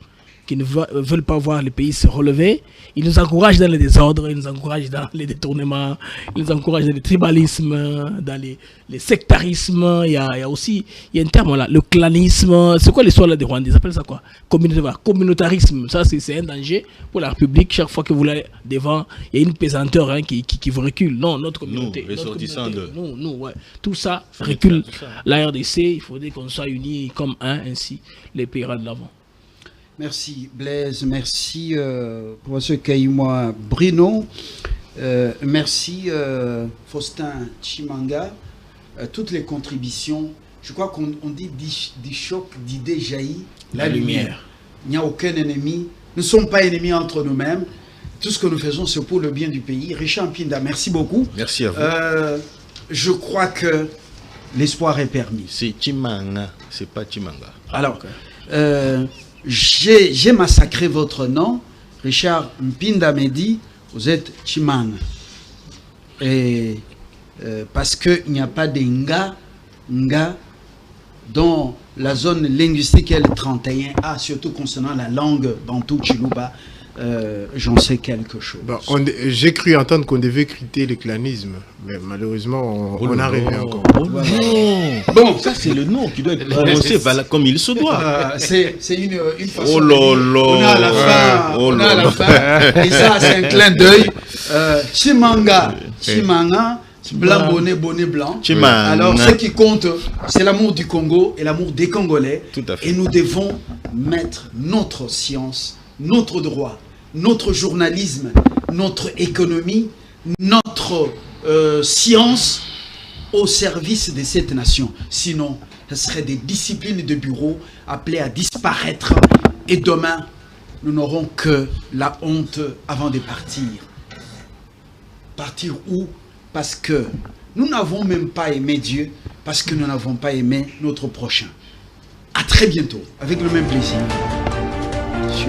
qui ne veulent pas voir le pays se relever. Ils nous encouragent dans le désordre, ils nous encouragent dans les détournements, ils nous encouragent dans le tribalisme, dans les sectarismes. Il y a aussi un terme là, le clanisme. C'est quoi l'histoire là des Rwandais? Ils appellent ça quoi? Communautarisme. Ça, c'est un danger pour la République. Chaque fois que vous allez devant, il y a une pesanteur hein, qui vous recule. Non, notre communauté. Ouais. Tout ça recule la RDC. Il faudrait qu'on soit unis comme un, ainsi les pays ira de l'avant. Merci Blaise, merci professeur Kaïmoa Bruno, merci Faustin Chimanga, toutes les contributions. Je crois qu'on dit du choc d'idées jaillit la lumière. Il n'y a aucun ennemi, nous ne sommes pas ennemis entre nous-mêmes. Tout ce que nous faisons, c'est pour le bien du pays. Richard Mpinda, merci beaucoup. Merci à vous. Je crois que l'espoir est permis. C'est Chimanga, c'est pas Chimanga. Alors, j'ai massacré votre nom. Richard Mpinda me dit, vous êtes Chimanga. Et parce qu'il n'y a pas de nga dans la zone linguistique L31A, surtout concernant la langue bantou Chiluba. J'en sais quelque chose. Bon, j'ai cru entendre qu'on devait quitter le clanisme, mais malheureusement, on a rêvé encore. Bon, ça c'est le nom qui doit être prononcé comme il se doit. C'est une façon. Oh là là. On a à la fin. Et ça, c'est un clin d'œil. Chimanga, blanc, bonnet blanc. Alors, ce qui compte, c'est l'amour du Congo et l'amour des Congolais. Tout à fait. Et nous devons mettre notre science, notre droit, notre journalisme, notre économie, notre science au service de cette nation. Sinon, ce serait des disciplines de bureau appelées à disparaître. Et demain, nous n'aurons que la honte avant de partir. Partir où? Parce que nous n'avons même pas aimé Dieu, parce que nous n'avons pas aimé notre prochain. À très bientôt, avec le même plaisir. Sur